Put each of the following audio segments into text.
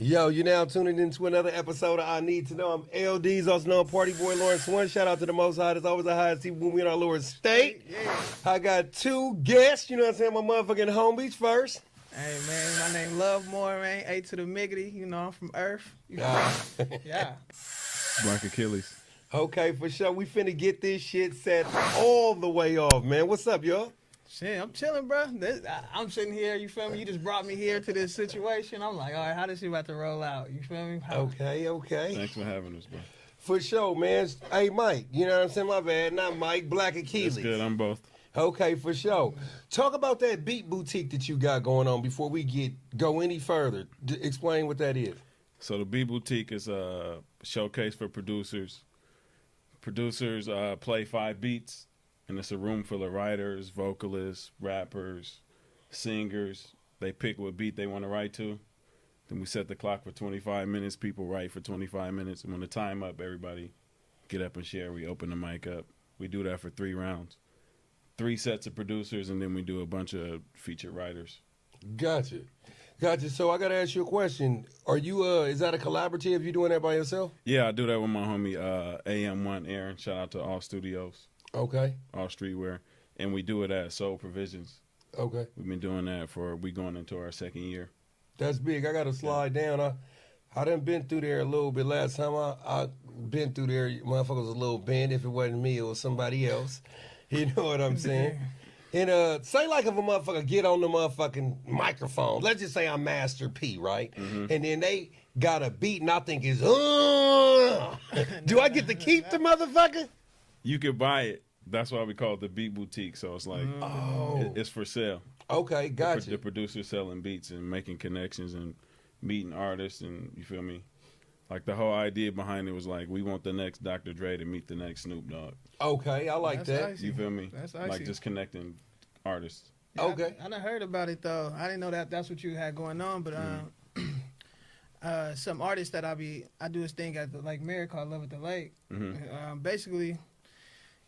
Yo, you're now tuning into another episode of I Need to Know. I'm Deez, also known Party Boy Lawrence One. Shout out to the Most High. There's always a high seat when we in our Lord State. Yeah. I got two guests, you know what I'm saying, my motherfucking homies first. Hey, man, my name Lovemoore, man. A to the miggity. You know, I'm from Earth. You know? Yeah. Black Achilles. Okay, for sure. We finna get this shit set all the way off, man. What's up, y'all? Shit, I'm chilling, bro. I'm sitting here, you feel me? You just brought me here to this situation. I'm like, all right, how this shit about to roll out? You feel me? Okay. Thanks for having us, bro. For sure, man. Hey, Mike, you know what I'm saying? My bad. Not Mike, Black Achilles. That's good. I'm both. Okay, for sure. Talk about that beat boutique that you got going on before we go any further. Explain what that is. So the Beat Boutique is a showcase for producers. Producers play 5 beats, and it's a room full of writers, vocalists, rappers, singers. They pick what beat they want to write to. Then we set the clock for 25 minutes. People write for 25 minutes. And when the time up, everybody get up and share. We open the mic up. We do that for 3 rounds. 3 sets of producers, and then we do a bunch of featured writers. Gotcha. So I got to ask you a question. Are you, is that a collaborative? You doing that by yourself? Yeah, I do that with my homie AM1 Aaron. Shout out to All Studios. Okay. All Streetwear. And we do it at Soul Provisions. Okay. We've been doing that we going into our 2nd year. That's big. I got to slide down. I done been through there a little bit. Last time I been through there, motherfucker was a little bent. If it wasn't me, it was somebody else. You know what I'm saying? And say like if a motherfucker get on the motherfucking microphone, let's just say I'm Master P, right? Mm-hmm. And then they got a beat and I think it's, do I get to keep the motherfucker? You could buy it. That's why we call it the Beat Boutique. So it's like, it's for sale. Okay, gotcha. The producers selling beats and making connections and meeting artists, and you feel me? Like the whole idea behind it was like, we want the next Dr. Dre to meet the next Snoop Dogg. Okay, I like that. Icy. You feel me? That's icy. Like just connecting artists. Yeah, okay. I done heard about it, though. I didn't know that's what you had going on, but some artists that I do this thing at the Lake Mary called Love at the Lake. Mm-hmm. Basically,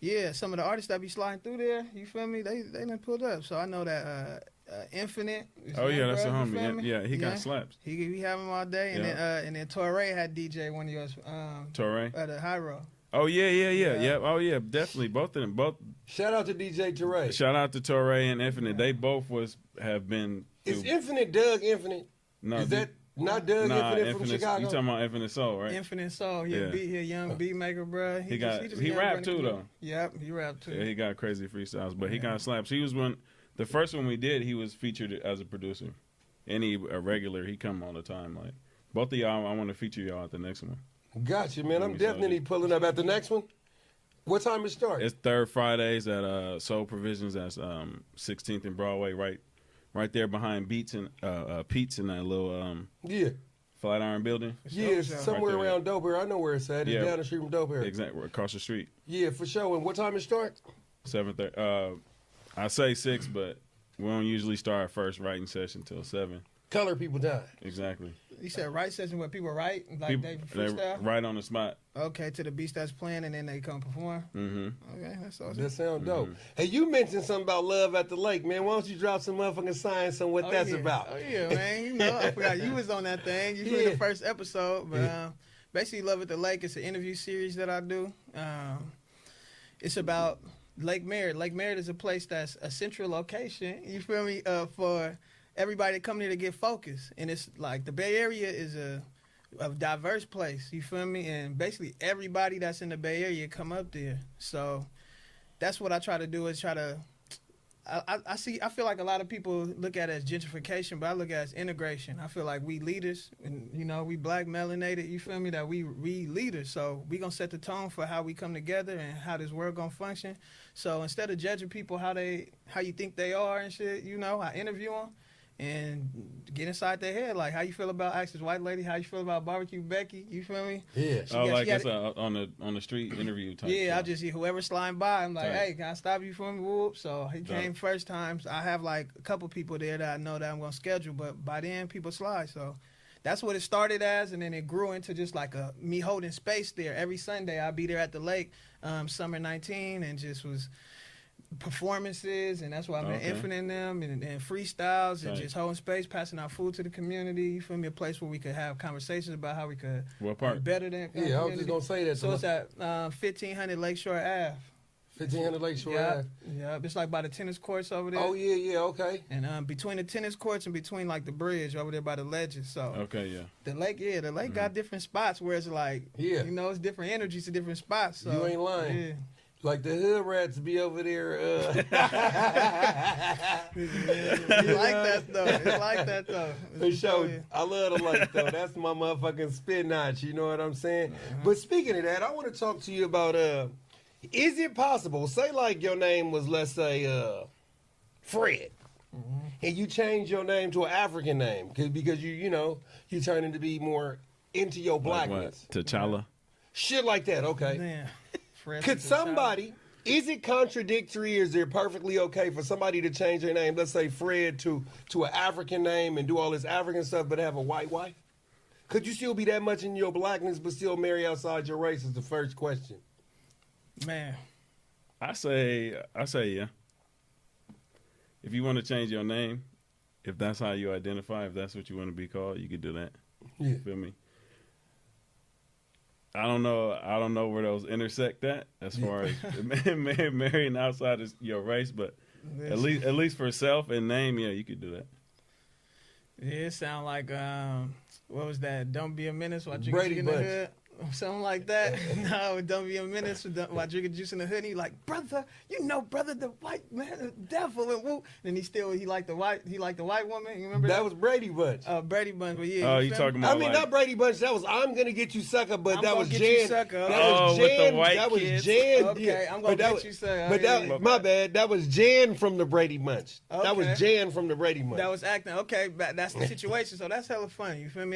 yeah, some of the artists that be sliding through there, you feel me? They done pulled up. So I know that Infinite. Oh yeah, that's a homie. Yeah, he got slaps. He have him all day, and then Torre had DJ one of yours. Torre at the High Road. Oh yeah. Oh yeah, definitely. Both of them. Both. Shout out to DJ Torre. Shout out to Torre and Infinite. They both have been. Is Infinite Doug Infinite? No, is that not Doug Infinite from Chicago? You talking about Infinite Soul, right? Infinite Soul. He a young beat maker, bro. He rapped too though. Yep, he rapped too. Yeah, he got crazy freestyles, but he got slaps. He was the first one we did. He was featured as a producer. A regular, he come all the time. Like both of y'all, I want to feature y'all at the next one. Gotcha, man. I'm definitely pulling up at the next one. What time it start? It's 3rd Fridays at Soul Provisions. That's 16th and Broadway, right there behind Pete's in that little Flatiron building. Yeah, somewhere right around Dope Hair. I know where it's at. It's down the street from Dope Hair. Exactly, across the street. Yeah, for sure. And what time it start? 7:30. I say 6, but we don't usually start our first writing session till 7. Color people die. Exactly. You said write session where people write, like they freestyle? They write on the spot. Okay, to the beats that's playing, and then they come perform? Mm-hmm. Okay, that's awesome. That sounds dope. Hey, you mentioned something about Love at the Lake, man. Why don't you drop some motherfucking science on what that's about? Oh, yeah, man. You know, I forgot you was on that thing. You were in the first episode. But basically, Love at the Lake is an interview series that I do. It's about Lake Merritt. Lake Merritt is a place that's a central location, you feel me, for everybody to come here to get focused. And it's like the Bay Area is a diverse place, you feel me? And basically everybody that's in the Bay Area come up there. So that's what I try to do is I feel like a lot of people look at it as gentrification, but I look at it as integration. I feel like we leaders, and you know, we black melanated, you feel me, that we leaders. So we gonna set the tone for how we come together and how this world gonna function. So instead of judging people how you think they are and shit, you know, I interview them and get inside their head. Like, how you feel about Ask This White Lady? How you feel about Barbecue Becky? You feel me? Yeah. It's on the street interview type. Yeah, stuff. I just see whoever's sliding by. I'm like, hey, can I stop you for me? Whoop. So he came first time. I have like a couple people there that I know that I'm gonna schedule, but by then people slide. So that's what it started as, and then it grew into just like me holding space there. Every Sunday I'll be there at the lake, summer 19, and just was performances, and that's why I've been Okay. infinite them and freestyles and Right. just holding space, passing out food to the community. You feel me? A place where we could have conversations about how we could What part? better than Yeah, I was just gonna say that. So it's at 1500 Lakeshore Ave. 1500 Lakeshore Yeah, Ave. yeah. It's like by the tennis courts over there. Oh yeah, okay. And between the tennis courts and between like the bridge over there by the ledges. So Okay, yeah. the lake got different spots where it's like, Yeah. you know, it's different energies to different spots. So, You ain't lying. Yeah. Like the hood rats be over there. It's like that though. It's like that though. For sure. Yeah. I love the lake though. That's my motherfucking spin notch. You know what I'm saying? But speaking of that, I want to talk to you about is it possible? Say like your name was, let's say, Fred, and you change your name to an African name because you turn into be more into your Like what? blackness, T'Challa. shit like that. Okay. Man. Fred Could is a child. somebody? Is it contradictory? Is it perfectly okay for somebody to change their name, let's say Fred, to an African name and do all this African stuff, but have a white wife? Could you still be that much in your blackness, but still marry outside your race? Is the first question. Man. I say yeah. If you want to change your name, if that's how you identify, if that's what you want to be called, you could do that. Yeah. You feel me? I don't know where those intersect as far as marrying outside of your race, but at least for self and name, yeah, you could do that. Yeah, it sound like what was that? Don't be a menace while drinking Brady in the Bunch. hood. Something like that. No, don't be a menace while drinking juice in the hood. And he like, brother, brother, the white man, the devil, and woo. And he liked the white woman. You remember That was Brady Bunch. Brady Bunch, but yeah. Oh, you feel talking me? about? I mean, like, not Brady Bunch. That was I'm gonna get you sucker, but I'm that gonna was get you, Jan. sucker. That Oh, was with the Jan. white That was kids. Jan. Okay, yeah. I'm gonna But that get was- you, sucker. But Yeah, that, yeah. my bad. That was Jan from the Brady Bunch. That was Okay. Jan from the Brady Bunch. That was acting. Okay, but that's the situation. So that's hella funny. You feel me?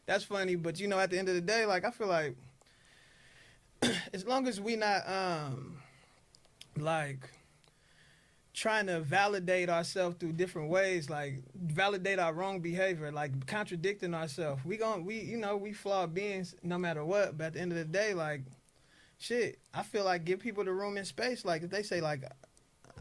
That's funny. But at the end of the day, like I feel like as long as we not like trying to validate ourselves through different ways, like validate our wrong behavior, like contradicting ourselves. We flawed beings no matter what. But at the end of the day, like shit, I feel like give people the room and space. Like if they say like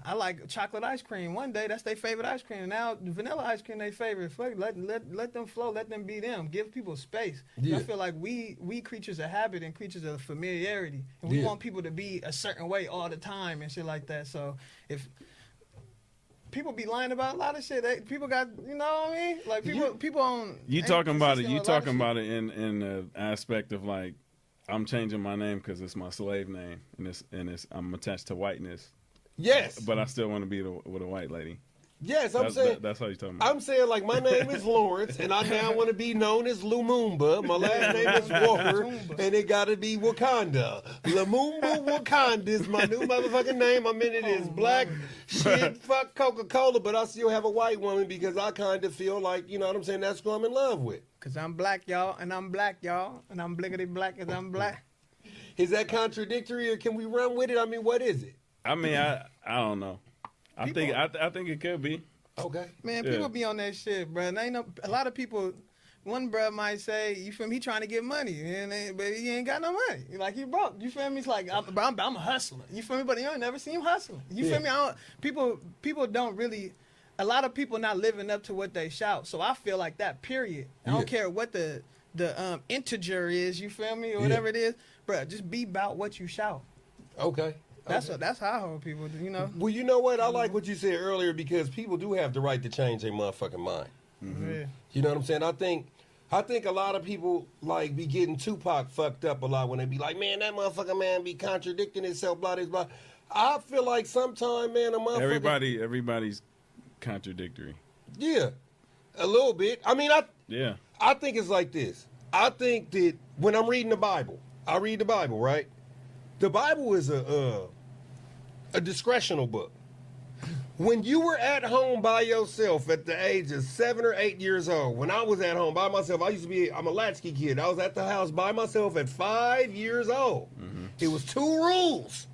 I like chocolate ice cream. One day, that's their favorite ice cream. Now, vanilla ice cream, their favorite. Fuck, let them flow. Let them be them. Give people space. Yeah. I feel like we creatures of habit and creatures of familiarity. And we Yeah. want people to be a certain way all the time and shit like that. So, if people be lying about a lot of shit, people got, you know what I mean? Like, people on... You ain't talking about consistent it? You with a lot of talking shit. about it in the aspect of like, I'm changing my name because it's my slave name, and I'm attached to whiteness. Yes. But I still want to be with a white lady. Yes, I'm saying. That's how you talking about. I'm saying, like, my name is Lawrence, and I now want to be known as Lumumba. My last name is Walker, and it got to be Wakanda. Lumumba Wakanda is my new motherfucking name. I'm in it as black shit, fuck Coca-Cola, but I still have a white woman because I kind of feel like, you know what I'm saying, that's who I'm in love with. Because I'm black, y'all, and I'm black, y'all, and I'm blickety black because I'm black. Is that contradictory, or can we run with it? I mean, what is it? I mean, I don't know. I think it could be. Okay. Man, Yeah. people be on that shit, bro. And ain't a lot of people. One bro might say, "You feel me? He trying to get money, but he ain't got no money. Like he broke. You feel me? It's like I'm a hustler. You feel me? But you ain't never seen him hustling. You feel me? People don't really. A lot of people not living up to what they shout. So I feel like that. Period. I don't care what the integer is. You feel me? Or whatever it is, bro. Just be about what you shout. Okay. That's how I hold people. You know. Well, you know what? I like what you said earlier because people do have the right to change their motherfucking mind. Yeah. You know what I'm saying? I think a lot of people like be getting Tupac fucked up a lot when they be like, man, that motherfucking man be contradicting himself, blah, blah, blah. I feel like sometimes, man, a motherfucker... Everybody's contradictory. Yeah, a little bit. I mean, Yeah. I think it's like this. I think that when I'm reading the Bible, I read the Bible, right? The Bible is a discretional book. When you were at home by yourself at the age of 7 or 8 years old, when I was at home by myself, I'm a latchkey kid. I was at the house by myself at 5 years old. Mm-hmm. It was 2 rules.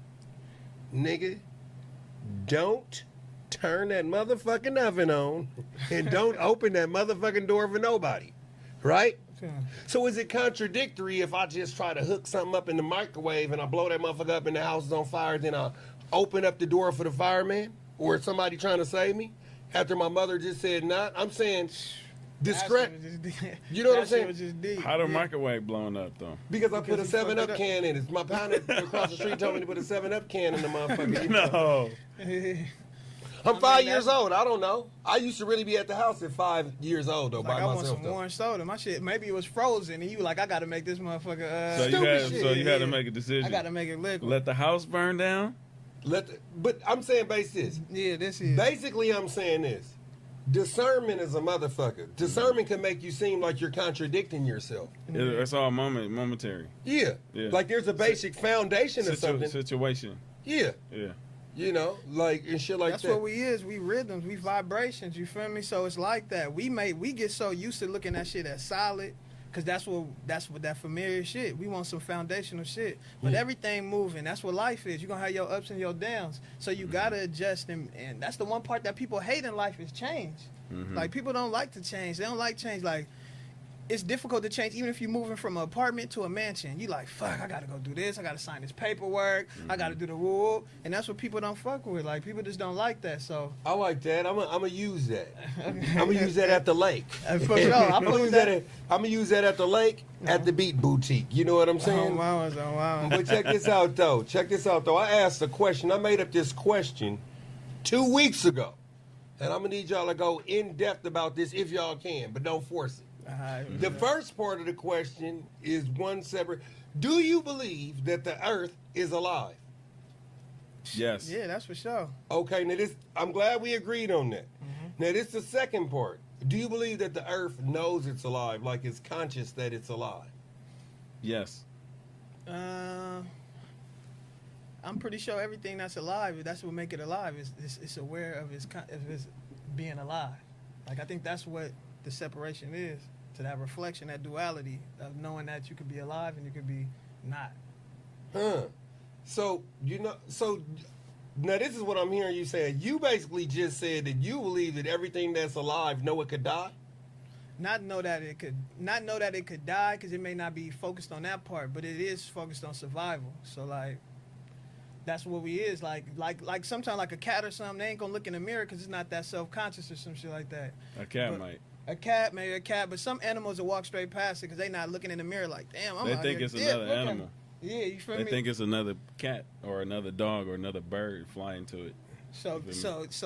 Nigga, don't turn that motherfucking oven on and don't open that motherfucking door for nobody. Right? So is it contradictory if I just try to hook something up in the microwave and I blow that motherfucker up and the house is on fire, then I open up the door for the fireman or somebody trying to save me after my mother just said not. I'm saying discreet. You know what I'm saying? How the microwave blowing up though? Because I put a 7-Up can in it. My partner across the street told me to put a 7-Up can in the motherfucker. No. I'm 5 years old. I don't know. I used to really be at the house at 5 years old, though, Like, by I want myself, some though. orange soda. My shit, maybe it was frozen, and you like, I got to make this motherfucker. So you had to make a decision. I got to make it liquid. Let the house burn down? But I'm saying base this. Yeah, this is. Basically, I'm saying this. Discernment is a motherfucker. Discernment can make you seem like you're contradicting yourself. It's all momentary. Yeah. Like there's a basic foundation of something. Situation. Yeah. Yeah. You know, like and shit like That's that. what we is. We rhythms. We vibrations. You feel me? So it's like that. We get so used to looking at shit as solid, cause that's what that familiar shit. We want some foundational shit. But everything moving. That's what life is. You're gonna have your ups and your downs. So you gotta adjust, and that's the one part that people hate in life is change. Like people don't like to change. They don't like change. Like it's difficult to change, even if you're moving from an apartment to a mansion. You like, fuck, I gotta go do this. I gotta sign this paperwork. I gotta do the rule, and that's what people don't fuck with. Like people just don't like that. So I like that. I'm gonna use that. I'm gonna use that at the lake. For sure, I'm gonna use that at the lake at the Beat Boutique. You know what I'm saying? But check this out though. I asked a question. I made up this question 2 weeks ago, and I'm gonna need y'all to go in depth about this if y'all can, but don't force it. The first part of the question is one separate. Do you believe that the earth is alive? Yes. Yeah, that's for sure. Okay, now this, I'm glad we agreed on that. Now this is the second part. Do you believe that the earth knows it's alive, like it's conscious that it's alive? Yes. I'm pretty sure everything that's alive, that's what make it alive. It's aware of its being alive. Like I think that's what the separation is, to that reflection, that duality of knowing that you could be alive and you could be not. So now this is what I'm hearing you saying. You basically just said that you believe that everything that's alive know it could die. Not know that it could die, because it may not be focused on that part, but it is focused on survival. So like that's what we is like sometimes like a cat or something, they ain't gonna look in the mirror because it's not that self-conscious or some shit like that. A cat might. Maybe a cat, but some animals will walk straight past it because they not looking in the mirre like, damn, I'm They out think here. it's another animal. Yeah, you feel They me? think it's another cat or another dog or another bird flying to it. So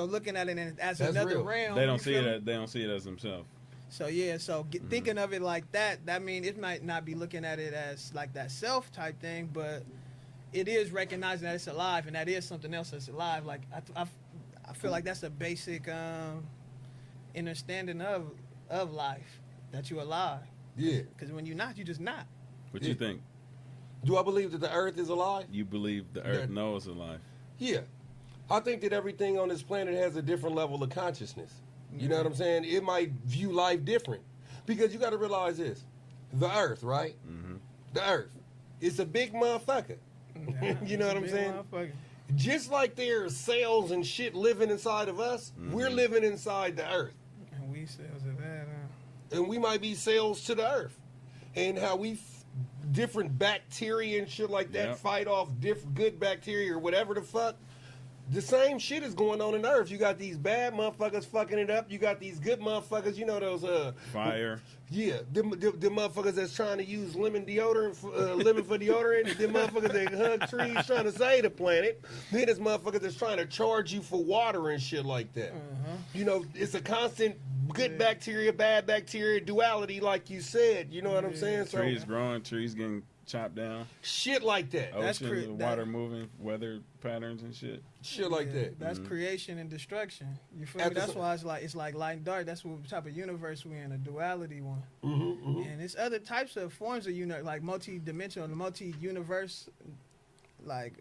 looking at it as That's another real. realm. They don't you see feel it. me? They don't see it as themselves. So yeah, thinking of it like that means it might not be looking at it as like that self type thing, but it is recognizing that it's alive and that is something else that's alive. Like I feel like that's a basic understanding of life, that you're alive. Yeah. Because when you're not, you're just not. What you think? Do I believe that the earth is alive? You believe the earth knows alive? Yeah. I think that everything on this planet has a different level of consciousness. You know what I'm saying? It might view life different. Because you got to realize this. The earth, right? The earth. It's a big motherfucker. You know what I'm saying? Just like there's cells and shit living inside of us, we're living inside the earth. And we cells of that. And we might be cells to the earth. And how we different bacteria and shit like that fight off good bacteria or whatever the fuck. The same shit is going on in the earth. You got these bad motherfuckers fucking it up. You got these good motherfuckers. You know those fire. Yeah, them motherfuckers that's trying to use lemon deodorant, lemon for deodorant. Them motherfuckers that hug trees trying to save the planet. Then there's motherfuckers that's trying to charge you for water and shit like that. You know, it's a constant good bacteria, bad bacteria duality, like you said. You know what I'm saying? So, Trees growing, trees getting chopped down. Shit like that. Ocean, water moving, weather patterns and shit. Shit like that. That's creation and destruction. You feel me? That's why it's like light and dark. That's what type of universe we're in, a duality one. And it's other types of forms of like multi-dimensional, multi-universe, like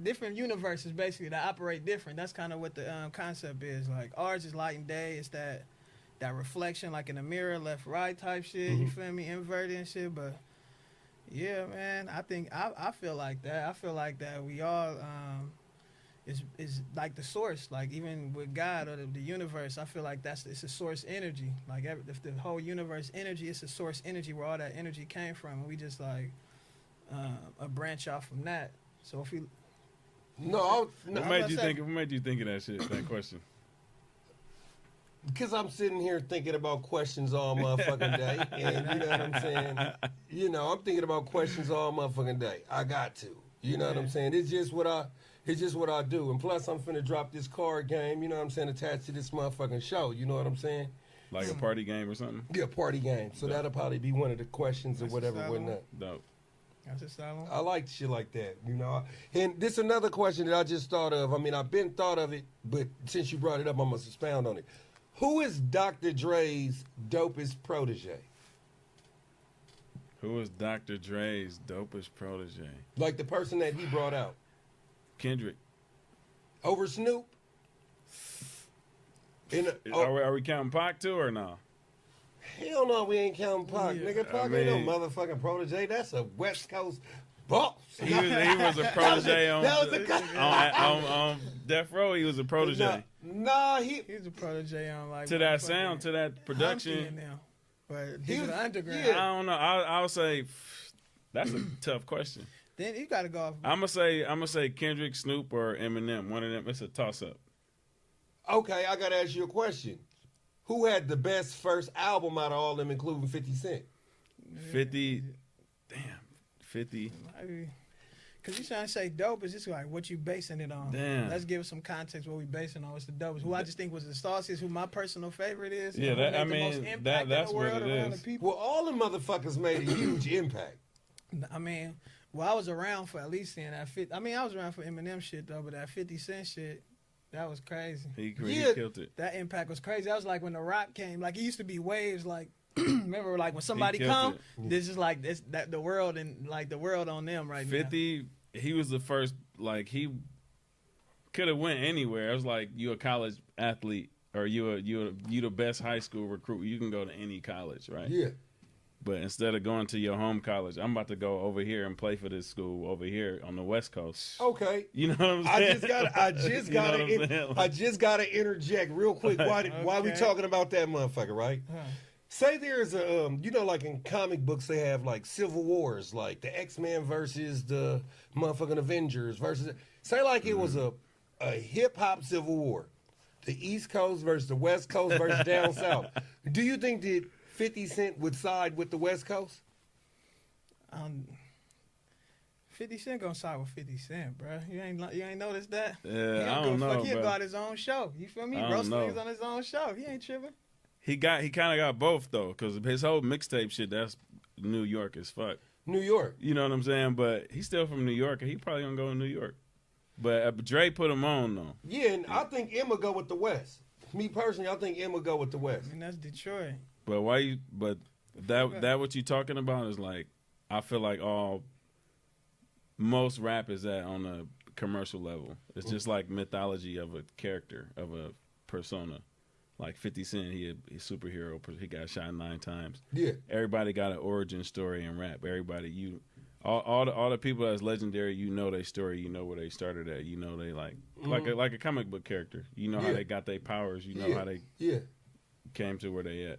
different universes basically that operate different. That's kind of what the concept is. Like ours is light and day. It's that reflection, like in a mirror, left right type shit. You feel me? Inverted and shit, but. Yeah, man. I think I feel like that. I feel like that we all is like the source. Like even with God or the universe, I feel like it's a source energy. Like if the whole universe energy, it's a source energy where all that energy came from. And we just like a branch off from that. So if we No, What made you think? What made you think of that shit? That question. because I'm sitting here thinking about questions all motherfucking day, and you know what I'm saying. You know, I'm thinking about questions all motherfucking day. I got to. You know what I'm saying. It's just what I do. And plus, I'm finna drop this card game. You know what I'm saying, attached to this motherfucking show. You know what I'm saying. Like a party game or something? Yeah, party game. So that'll probably be one of the questions or whatever, whatnot. Dope. That's a solid one. I like shit like that, you know. And this is another question that I just thought of. I mean, I've been thought of it, but since you brought it up, I must expound on it. Who is Dr. Dre's dopest protege? Who is Dr. Dre's dopest protege? Like the person that he brought out. Kendrick. Over Snoop? Are we counting Pac too or no? Hell no, we ain't counting Pac. Yeah. Nigga, Pac ain't no motherfucking protege. That's a West Coast boss. He was a protege on Death Row. He was a protege. Nah, He's a protege on like to that sound, to that production. Now. But he was underground. yeah. I don't know. I'll say that's a tough question. Then you got to go off. I'm gonna say Kendrick, Snoop, or Eminem. One of them. It's a toss up. Okay, I gotta ask you a question. Who had the best first album out of all of them, including 50 Cent? 50. Damn. 50. Because you trying to say dope, is just like what you basing it on. Damn. Let's give some context what we basing on. What's the dopest? Who I just think was the Starsies, who my personal favorite is. Yeah, who that, I made the most mean, impact in that's the what world it around is. the people. Well, all the motherfuckers made a huge impact. I mean, I was around for at least seeing that 50. I mean, I was around for Eminem shit though, but that 50 Cent shit, that was crazy. He Yeah. killed it. That impact was crazy. That was like when The Rock came. Like it used to be waves. Like remember, like when somebody killed come, it. this is like this that the world and like the world on them right 50. He was the first. Like he could have went anywhere. It was like you a college athlete or you the best high school recruit. You can go to any college, right? Yeah. But instead of going to your home college, I'm about to go over here and play for this school over here on the West Coast. Okay. You know what I'm saying? I just gotta interject real quick. Why we talking about that motherfucker, right? now. Say there's a you know, like in comic books they have like civil wars, like the X-Men versus the motherfucking Avengers versus. Say like it was a hip hop civil war, the East Coast versus the West Coast versus down south. Do you think that 50 Cent would side with the West Coast? 50 Cent gonna side with 50 Cent, bro. You ain't noticed that? Yeah, I don't know, He'll bro. go out his own show. You feel me? I don't Roast know. niggas on his own show. He ain't tripping. He kind of got both though, because his whole mixtape shit, that's New York as fuck. New York. You know what I'm saying? But he's still from New York, and he probably gonna go to New York. But Dre put him on though. Yeah, and I think Emma go with the West. Me personally, I think Emma go with the West. I mean, that's Detroit. But why you? But that what you talking about is like, I feel like most rap is at on a commercial level. It's just like mythology of a character, of a persona. Like 50 Cent, he a superhero. He got shot 9 times. Yeah. Everybody got an origin story in rap. Everybody, all the people that's legendary, you know their story. You know where they started at. You know they like a comic book character. You know how they got their powers. You know how they came to where they at.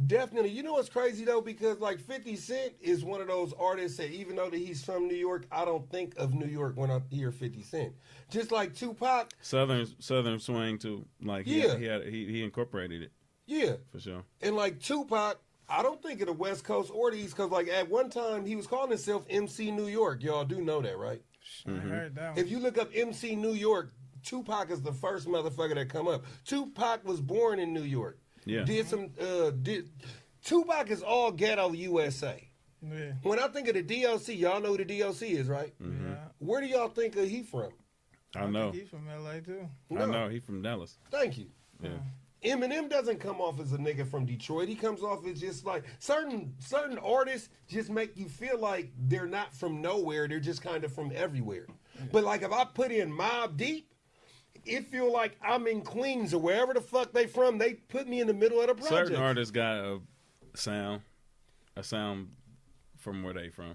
Definitely. You know what's crazy though? Because like 50 Cent is one of those artists that even though that he's from New York, I don't think of New York when I hear 50 Cent. Just like Tupac. Southern swing too. Like he incorporated it. Yeah. For sure. And like Tupac, I don't think of the West Coast or the East Coast. Like at one time he was calling himself MC New York. Y'all do know that, right? I heard that one. If you look up MC New York, Tupac is the first motherfucker that come up. Tupac was born in New York. Yeah. Tupac is all ghetto USA. Yeah. When I think of the DLC, y'all know who the DLC is, right? Mm-hmm. Yeah. Where do y'all think he from? I know. think he's from LA too. I know. He from Dallas. Thank you. Yeah. Eminem doesn't come off as a nigga from Detroit. He comes off as just like certain artists just make you feel like they're not from nowhere. They're just kind of from everywhere. But like if I put in Mobb Deep, it feel like I'm in Queens or wherever the fuck they from. They put me in the middle of the project. Certain artists got a sound from where they from.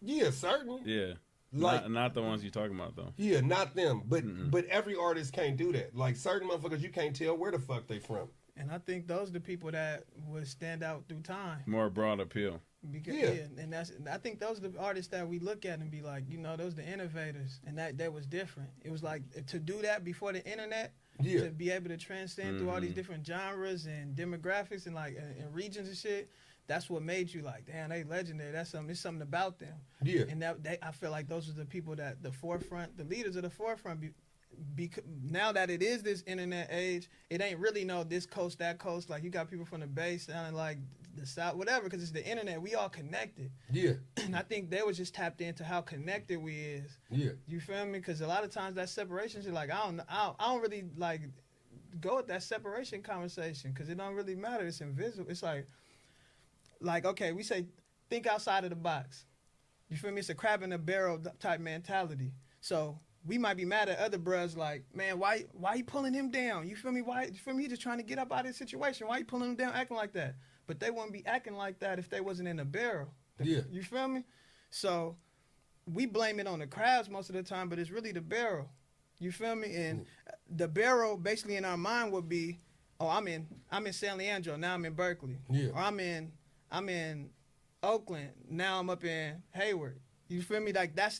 Yeah, certain. Yeah. Like not the ones you talking about though. yeah, not them. But every artist can't do that. Like certain motherfuckers, you can't tell where the fuck they from. And I think those are the people that would stand out through time. More broad appeal. Because, Yeah. and I think those are the artists that we look at and be like, you know, those the innovators, and that was different. It was like to do that before the internet, Yeah. to be able to transcend through all these different genres and demographics and like and regions and shit. That's what made you like, damn, they legendary. That's something. There's something about them. Yeah. And I feel like those are the people that the forefront, the leaders of the forefront. Now that it is this internet age, it ain't really no this coast, that coast. Like you got people from the Bay sounding like the South, whatever, because it's the internet. We all connected. Yeah. And I think they was just tapped into how connected we is. Yeah. You feel me? Because a lot of times that separation shit, like I don't really like go with that separation conversation because it don't really matter. It's invisible. It's like okay, we say think outside of the box. You feel me? It's a crab in a barrel type mentality. So we might be mad at other bros like, man, why you pulling him down? You feel me? You feel me? He just trying to get up out of the situation. Why you pulling him down acting like that? But they wouldn't be acting like that if they wasn't in a barrel. Yeah. You feel me? So we blame it on the crabs most of the time, but it's really the barrel. You feel me? And the barrel basically in our mind would be, oh, I'm in San Leandro, now I'm in Berkeley. Yeah. Or I'm in Oakland, now I'm up in Hayward. You feel me? Like that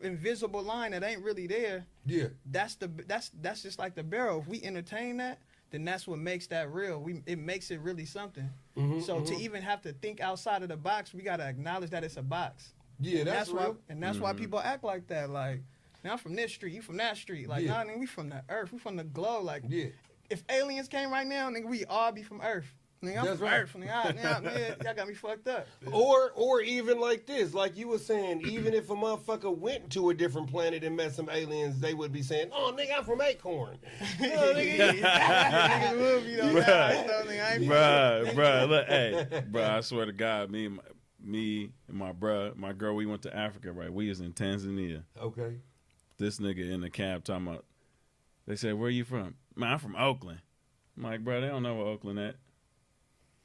invisible line that ain't really there. Yeah. That's just like the barrel. If we entertain that, then that's what makes that real. It makes it really something. So to even have to think outside of the box, we gotta acknowledge that it's a box. Yeah, that's real. That's why people act like that. Like, man, I'm from this street, you from that street. Like, nah, nigga, we from the earth, we from the globe. Like, if aliens came right now, nigga, we all be from Earth. Nigga, I'm That's from right. Earth. Nigga, y'all got me fucked up. Or even like this, like you were saying, even if a motherfucker went to a different planet and met some aliens, they would be saying, "Oh, nigga, I'm from Acorn." No, nigga, Niggas would be on that. Bruh, look, hey, bruh, I swear to God, me and my girl, we went to Africa, right? We was in Tanzania. Okay. This nigga in the cab talking about, they said, where you from? Man, I'm from Oakland. I'm like, bro, they don't know where Oakland at.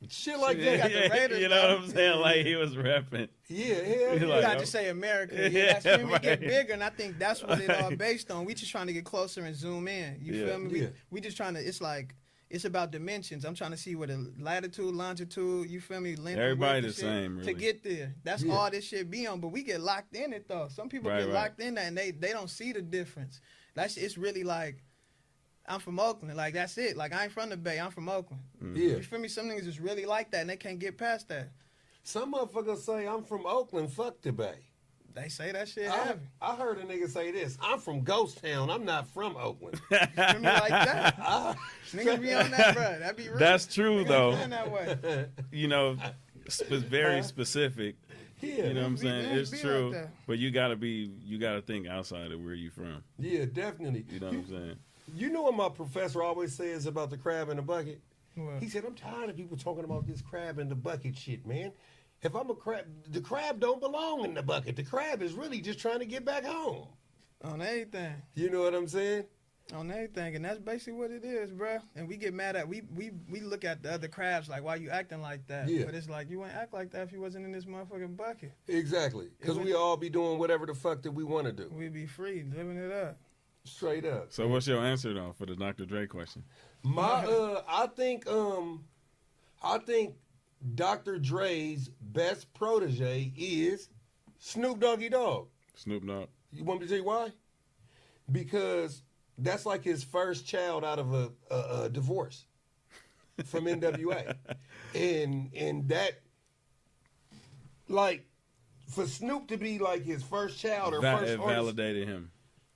Shit like got that. the Raiders, You know though. what I'm saying? Like, he was repping. Yeah, hell He yeah. You like, gotta just say America. Yeah, That's when we right. get bigger, and I think that's what it all based on. We just trying to get closer and zoom in. You Yeah. feel me? Yeah. We just trying to. It's like it's about dimensions. I'm trying to see where the latitude, longitude. You feel me? Length, Everybody width, the and shit same, really. to get there. That's Yeah. all this shit be on. But we get locked in it though. Some people Right, get right. locked in that, and they don't see the difference. It's really like. I'm from Oakland, like that's it. Like I ain't from the Bay, I'm from Oakland. Yeah. You feel me? Some niggas just really like that, and they can't get past that. Some motherfuckers say I'm from Oakland, fuck the Bay. They say that shit I, heavy. I heard a nigga say this. I'm from Ghost Town. I'm not from Oakland. You feel me like that? Niggas be on that, bro. That be real. That's true, Niggas though. be in that way. You know, very specific. Yeah. You know what I'm saying? be It's like true. that. But you gotta think outside of where you from. Yeah, definitely. You know what I'm saying? You know what my professor always says about the crab in the bucket? What? He said, I'm tired of people talking about this crab in the bucket shit, man. If I'm a crab, the crab don't belong in the bucket. The crab is really just trying to get back home. On everything. You know what I'm saying? On everything. And that's basically what it is, bro. And we get mad at, we look at the other crabs like, why you acting like that? Yeah. But it's like, you wouldn't act like that if you wasn't in this motherfucking bucket. Exactly. Because It we all be doing whatever the fuck that we want to do. We'd be free, living it up. Straight up. So what's your answer though for the Dr. Dre question? I think Dr. Dre's best protege is Snoop Doggy Dogg. Snoop Dogg. You want me to tell you why? Because that's like his first child out of a divorce from NWA. and that, like, for Snoop to be like his first child or first It artist, validated him.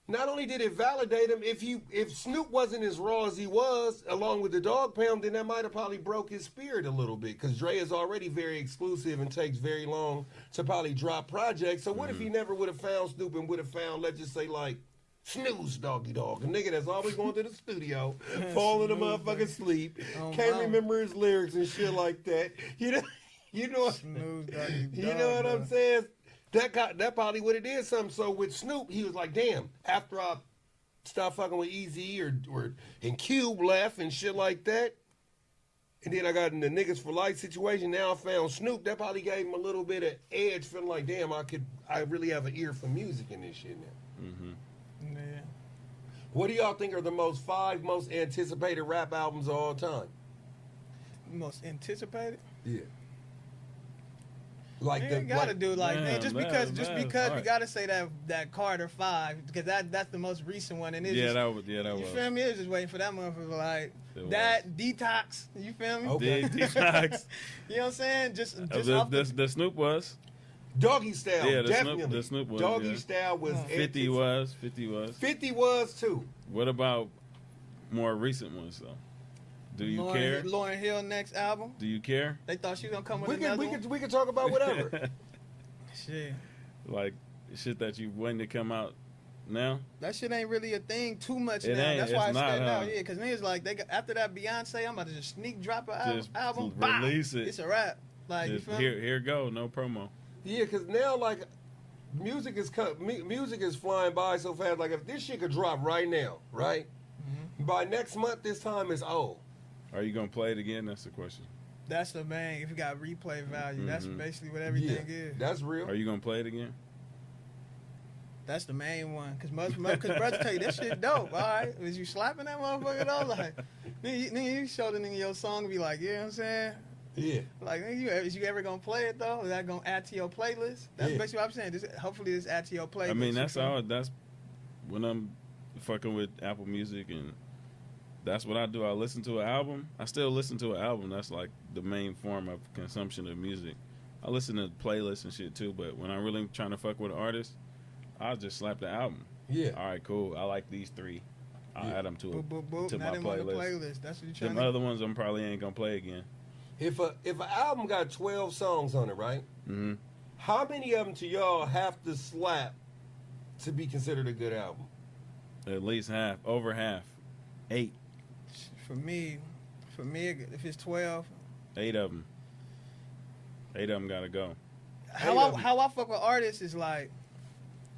not only did it validate him, if Snoop wasn't as raw as he was, along with the Dog Pound, then that might have probably broke his spirit a little bit. Because Dre is already very exclusive and takes very long to probably drop projects. So what if he never would have found Snoop and would have found, let's just say, like, Snooze Doggy Dogg, a nigga that's always going to the studio, falling to motherfucking sleep, Oh, can't wow. remember his lyrics and shit like that. You know, Smooth doggy you know what I'm saying? That probably what it is. Something. So with Snoop, he was like, damn. After I stopped fucking with Eazy and Cube left and shit like that, and then I got in the niggas for life situation. Now I found Snoop. That probably gave him a little bit of edge, feeling like, damn, I really have an ear for music and this shit now. Mm-hmm. Yeah. What do y'all think are the five most anticipated rap albums of all time? Most anticipated? Yeah. Like You gotta do like Man, just man, because man, you right. gotta say that Carter 5 because that's the most recent one and it's Yeah, just, that was. Yeah, that you was. feel me? It's just waiting for that motherfucker like It that detox. You feel me? Okay. Detox. You know what I'm saying? Just The, off the Snoop was. Doggy Style, Yeah, definitely. the Snoop was, Doggy yeah. Style was 50 was. 50 was. 50 was too. What about more recent ones though? Do you care? Lauryn Hill next album. Do you care? They thought she was gonna come with We another can one. we can talk about whatever. Shit, Like shit that you waiting to come out now? that shit ain't really a thing too much It now. ain't. That's It's why I not, said huh? now, yeah, because niggas like they got, after that Beyonce, I'm about to just sneak drop an Just album, release bow, it. It's a wrap. Like you Just feel me? here go, no promo. Yeah, because now like music is flying by so fast. Like if this shit could drop right now, right? By next month, this time it's old. Are you gonna play it again? That's the question. That's the main. If you got replay value, that's Mhm. basically what everything Yeah, is. that's real. Are you gonna play it again? That's the main one. Cause brothers tell you this shit dope. All right, was you slapping that motherfucker though? Like, nigga, you showed the nigga your song and be like, you know what I'm saying? Yeah. Like, nigga, is you ever gonna play it though? Is that gonna add to your playlist? That's Yeah. basically what I'm saying. Hopefully this add to your playlist. I mean, you that's feel me? all. That's when I'm fucking with Apple Music, and that's what I do. I listen to an album. I still listen to an album. That's like the main form of consumption of music. I listen to playlists and shit too, but when I'm really trying to fuck with an artist, I'll just slap the album. Yeah. All right, cool. I like these three. I'll Yeah. add them to Boop, boop, boop. to Now my them on the playlist. playlist. That's what you trying Them to. other ones I'm probably ain't gonna play again. If an album got 12 songs on it, right? Hmm. How many of them to y'all have to slap to be considered a good album? At least half, over half, 8, For me, if it's 12, 8 of them. 8 of them gotta go. how I fuck with artists is like,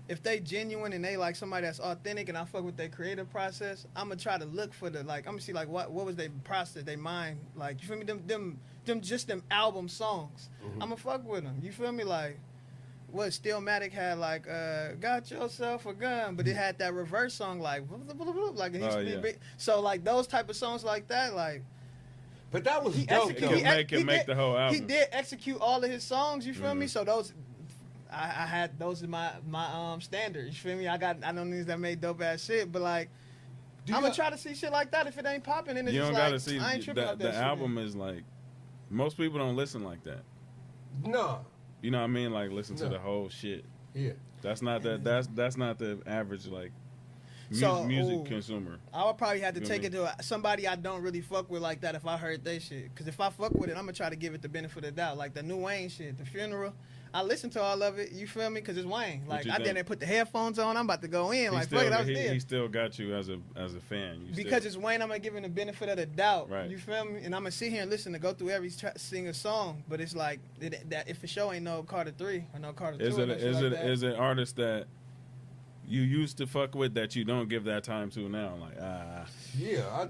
if they genuine and they like somebody that's authentic and I fuck with their creative process, I'm gonna try to look for I'm gonna see like what was their process, their mind, like, you feel me, them album songs. Mhm. I'm gonna fuck with them, you feel me, like what Stillmatic had like got yourself a gun, but it had that reverse song like like it used to be yeah. big. So like those type of songs like that, like But that was he dope. executed- though. It can make the whole album. he did execute all of his songs, you feel me? Mhm. So those I had those in my standards, you feel me? I know niggas that made dope ass shit, but like Do I'm you- gonna try to see shit like that if it ain't popping and it's You just don't like gotta see I ain't tripping the out that shit. album is like most people don't listen like that. No. You know what I mean? Like listen to No. the whole shit. Yeah. That's not that's not the average like So, music ooh. consumer. I would probably have to You know take what it to somebody I don't really fuck with like that if I heard they shit. Because if I fuck with it, I'm going to try to give it the benefit of the doubt. Like the new Wayne shit, The Funeral. I listen to all of it, you feel me? Because it's Wayne. Like, you I think? didn't put the headphones on. I'm about to go in. He Like, still, fuck it, I was he there. still got you as a fan. You Because still, it's Wayne, I'm going to give him the benefit of the doubt. Right. You feel me? And I'm going to sit here and listen to go through every singer song. But it's like, that if the show ain't no Carter 3 or no Carter 2 is or it no shit is like it that. is it artists that you used to fuck with that you don't give that time to now? Like Yeah.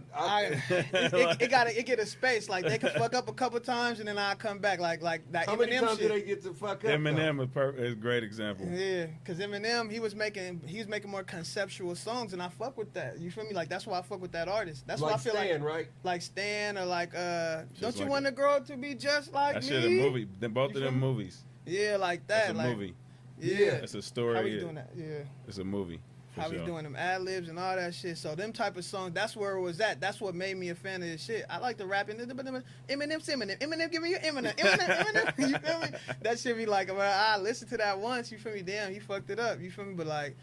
It get a space. Like they can fuck up a couple times and then I come back. Like that How many Eminem times shit. do they get to fuck up? Eminem is a great example. Yeah, because Eminem, he was making more conceptual songs, and I fuck with that. You feel me? Like that's why I fuck with that artist. That's Like why I feel Stan, like right? like Stan or like don't you like want to grow up to be just like That me? shit a movie. Both You of them feel me? movies. Yeah, like that. That's a like, movie. Yeah. It's a story. How he's doing that? Yeah. It's a movie. for How he's sure. doing them ad libs and all that shit. So them type of songs, that's where it was at. That's what made me a fan of this shit. I like the rapping. Eminem, give me your Eminem. You feel me? That shit be like, well, I listened to that once. You feel me? Damn, he fucked it up. You feel me? But like,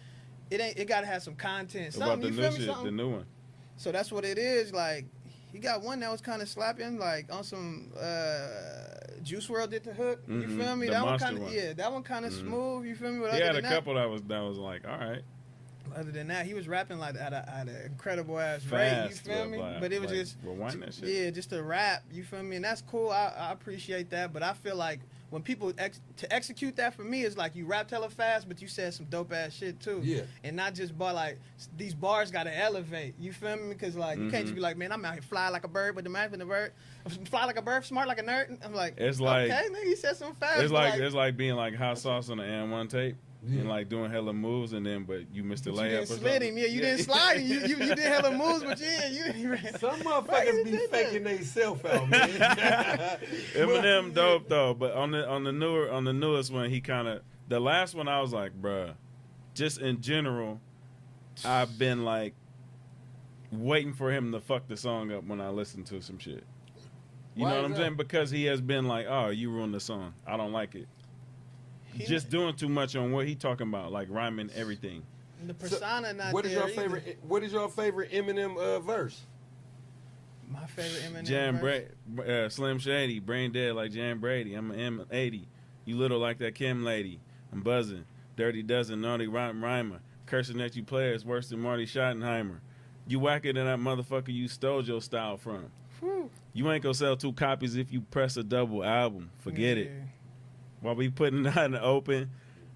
it gotta have some content. What about Something. the You new feel me? shit, Something. the new one? So that's what it is. Like, he got one that was kind of slapping, like on some Juice WRLD did the hook. You Mhm. feel me? The That one Monster kind of one. that one kind of Mhm. smooth. You feel me? But He other had a than couple that was like, all right. Other than that, he was rapping like at an incredible ass rate. You Fast, feel me? like- But it was like, just rewind that shit. yeah, just a rap. You feel me? And that's cool. I appreciate that. But I feel like when people to execute that for me is like you rap hella fast, but you said some dope ass shit too. Yeah. And not just like these bars gotta elevate. You feel me? Because like you can't just be like, man, I'm out here fly like a bird with the mouth in the bird, fly like a bird, smart like a nerd. I'm like, It's like- okay, nigga, he said some fast. It's but like being like hot sauce on the N1 tape. and like doing hella moves, and then but you missed the You layup. didn't or slid something. him. Yeah, you didn't slide him. You did hella moves, but you didn't even. Some motherfuckers be faking they self out, man. Eminem dope though, but on the newest one, he kind of the last one I was like, bruh, just in general, I've been like waiting for him to fuck the song up when I listen to some shit. You Why know is what I'm that? saying? Because he has been like, oh, you ruined the song. I don't like it. Just doing too much on what he talking about, like rhyming everything. The persona not What is there your either. favorite? What is your favorite Eminem verse? My favorite Eminem Jam verse? Slim Shady, brain dead like Jam Brady. I'm an M80. You little like that Kim lady. I'm buzzing. Dirty dozen, naughty rhymer. Cursing at you players worse than Marty Schottenheimer. You whacker than that motherfucker you stole your style from. Whew. You ain't gonna sell 2 copies if you press a double album. Forget it. Yeah. While we putting it out in the open,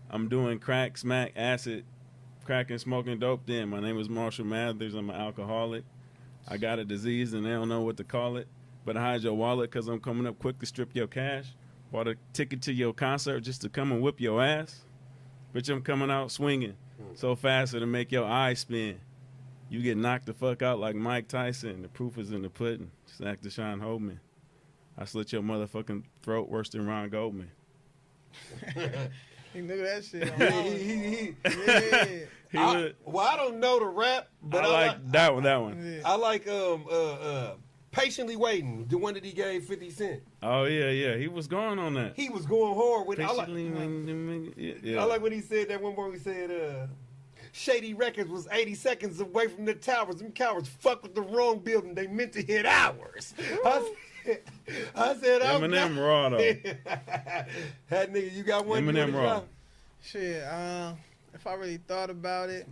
I'm doing crack, smack, acid, cracking, smoking dope. Then my name is Marshall Mathers. I'm an alcoholic. I got a disease and they don't know what to call it. But I hide your wallet because I'm coming up quick to strip your cash. Bought a ticket to your concert just to come and whip your ass. Bitch, I'm coming out swinging so fast it'll make your eyes spin. You get knocked the fuck out like Mike Tyson. The proof is in the pudding. Just act the Sean Holman. I slit your motherfucking throat worse than Ron Goldman. He knew that shit. He Yeah. would- I don't know the rap, but I like that one. That one. Yeah. I like Patiently Waiting, the one that he gave 50 Cent. Oh yeah. He was going on that. He was going hard with it. Yeah. I like when he said that one more. He said, Shady Records was 80 seconds away from the towers. Them cowards fuck with the wrong building. They meant to hit ours. I said, I'm Eminem raw though. That nigga, you got one. Eminem raw. Shit, if I really thought about it,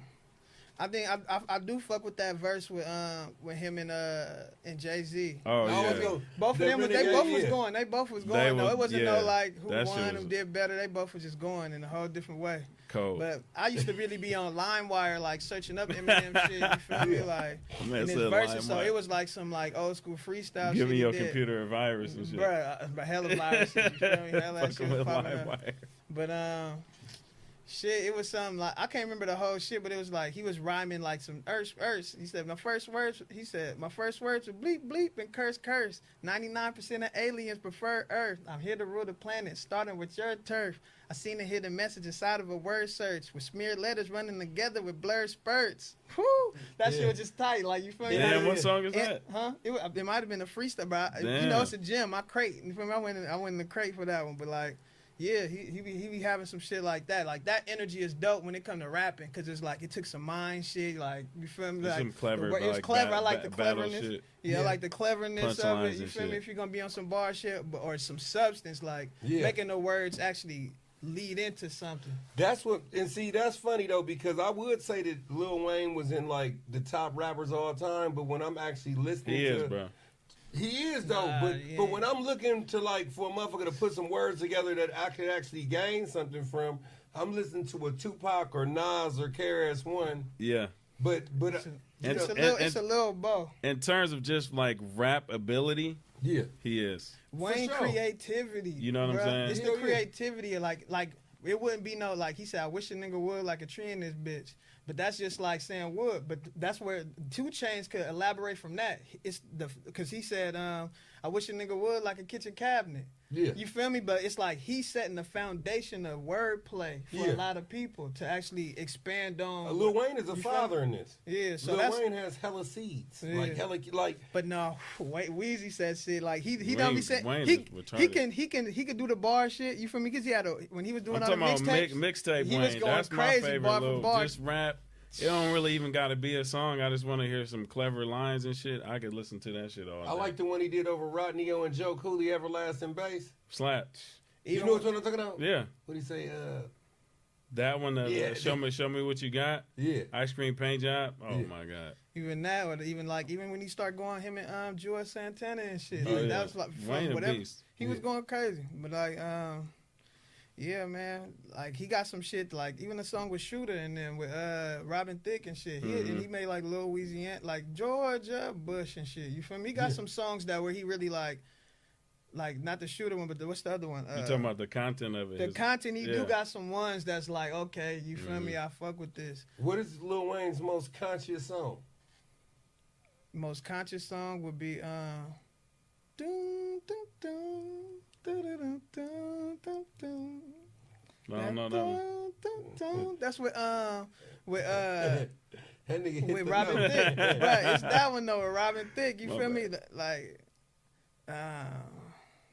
I think I do fuck with that verse with him and Jay-Z. Oh yeah. Both of them, they both was going. They both was going. Though it wasn't no like who That shit won, was- who did better. They both was just going in a whole different way. Cold. But I used to really be on LimeWire, like searching up Eminem shit. You feel me? Like Man, in his said verses, so LimeWire. it was like some like old school freestyle. Giving shit your he did. computer a virus and shit. Bruh, hella viruses. You feel me? Hella Fucking shit with popping up. LimeWire. But shit, it was something like I can't remember the whole shit, but it was like he was rhyming like some earth. He said my first words were bleep bleep and curse curse. 99% of aliens prefer Earth. I'm here to rule the planet, starting with your turf. I seen a hidden message inside of a word search with smeared letters running together with blurred spurts. Whew, that shit was just tight. Like you feel me? Damn, what song is that? Huh? It might have been a freestyle, but you Damn. know it's a gem. I crate. You feel me? I went in the crate for that one, but like. Yeah, he be having some shit like that. Like that energy is dope when it come to rapping, cause it's like it took some mind shit. Like you feel me? Like Some clever, it was like, clever. I like the battle cleverness. shit. Yeah, I like the cleverness of Punchlines it. You and feel me? shit. If you're gonna be on some bar shit or some substance, like Yeah. making the words actually lead into something. That's what, and see, that's funny though, because I would say that Lil Wayne was in like the top rappers all time, but when I'm actually listening He to is, bro. He is though, Nah, but yeah. but when I'm looking to like for a motherfucker to put some words together that I could actually gain something from, I'm listening to a Tupac or Nas or KRS-One. Yeah. But you It's know, it's a little bow. In terms of just like rap ability, yeah, he is. Wayne sure. creativity. You know what I'm bruh. saying? It's Hell the yeah. creativity. Like it wouldn't be no like he said. I wish a nigga would like a tree in this bitch. But that's just like saying would. But that's where 2 Chainz could elaborate from that. It's because he said I wish a nigga would like a kitchen cabinet. yeah. You feel me? But it's like he's setting the foundation of wordplay for Yeah. a lot of people to actually expand on. Lil Wayne is a You feel father in this. Yeah, so Lil that's. Wayne has hella seeds, Yeah. like But no, wait, Weezy said shit like he Wayne- don't be saying Wayne he is retarded. he can do the bar shit. You feel me? Because he had when he was doing I'm all the talking about mixtapes. mixtape he was Wayne. going That's my crazy favorite bar for little bar. just rap. It don't really even got to be a song. I just want to hear some clever lines and shit. I could listen to that shit all day. I like the one he did over Rodney-O and Joe Cooley, Everlasting Bass. Slap. You know what I'm talking about? Yeah. What do you say? That one, Yeah. show me what you got. Yeah. Ice cream paint job. Oh Yeah. my god. Even that, or even when he start going him and George Santana and shit. Oh, like, yeah. That was like Wayne a whatever. beast. He was Yeah. going crazy, but like yeah, man. Like he got some shit. Like even the song with Shooter and then with Robin Thicke and shit. And he made like Lil Weezy, like Georgia Bush and shit. You feel me? He got some songs that where he really like Like not the shooter one, but what's the other one? You talking about the content of it? The content, he do got some ones that's like, okay, you feel me? I fuck with this. What is Lil Wayne's most conscious song? Most conscious song would be dun, dun, dun, dun, dun, dun, dun, dun. No, no. That's with That nigga hit with the Robin note. Thicke. Right, it's that one though with Robin Thicke. You My feel bad. me? Like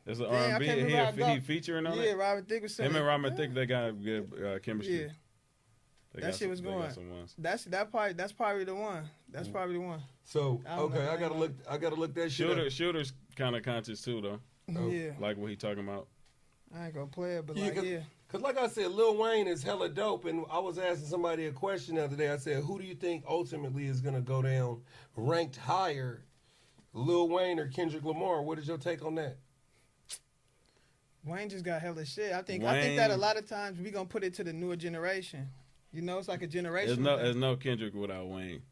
It's an Damn, I R&B. can't remember how it He go. featuring on yeah, it. Robin Thicke was saying Him and Robin Thicke, they got good chemistry. Yeah. They That got shit some- was they got going. some ones. That's probably the one. That's probably the one. So I don't okay, know. I gotta look that shit up. Shooter's kind of conscious too, though. Oh. Yeah. Like what he talking about. I ain't gonna play it, but Yeah, like, yeah. Cause like I said, Lil Wayne is hella dope, and I was asking somebody a question the other day. I said, who do you think ultimately is gonna go down ranked higher, Lil Wayne or Kendrick Lamar? What is your take on that? Wayne just got hella shit. I think that a lot of times we gonna put it to the newer generation. You know, it's like a generation. There's no Kendrick without Wayne.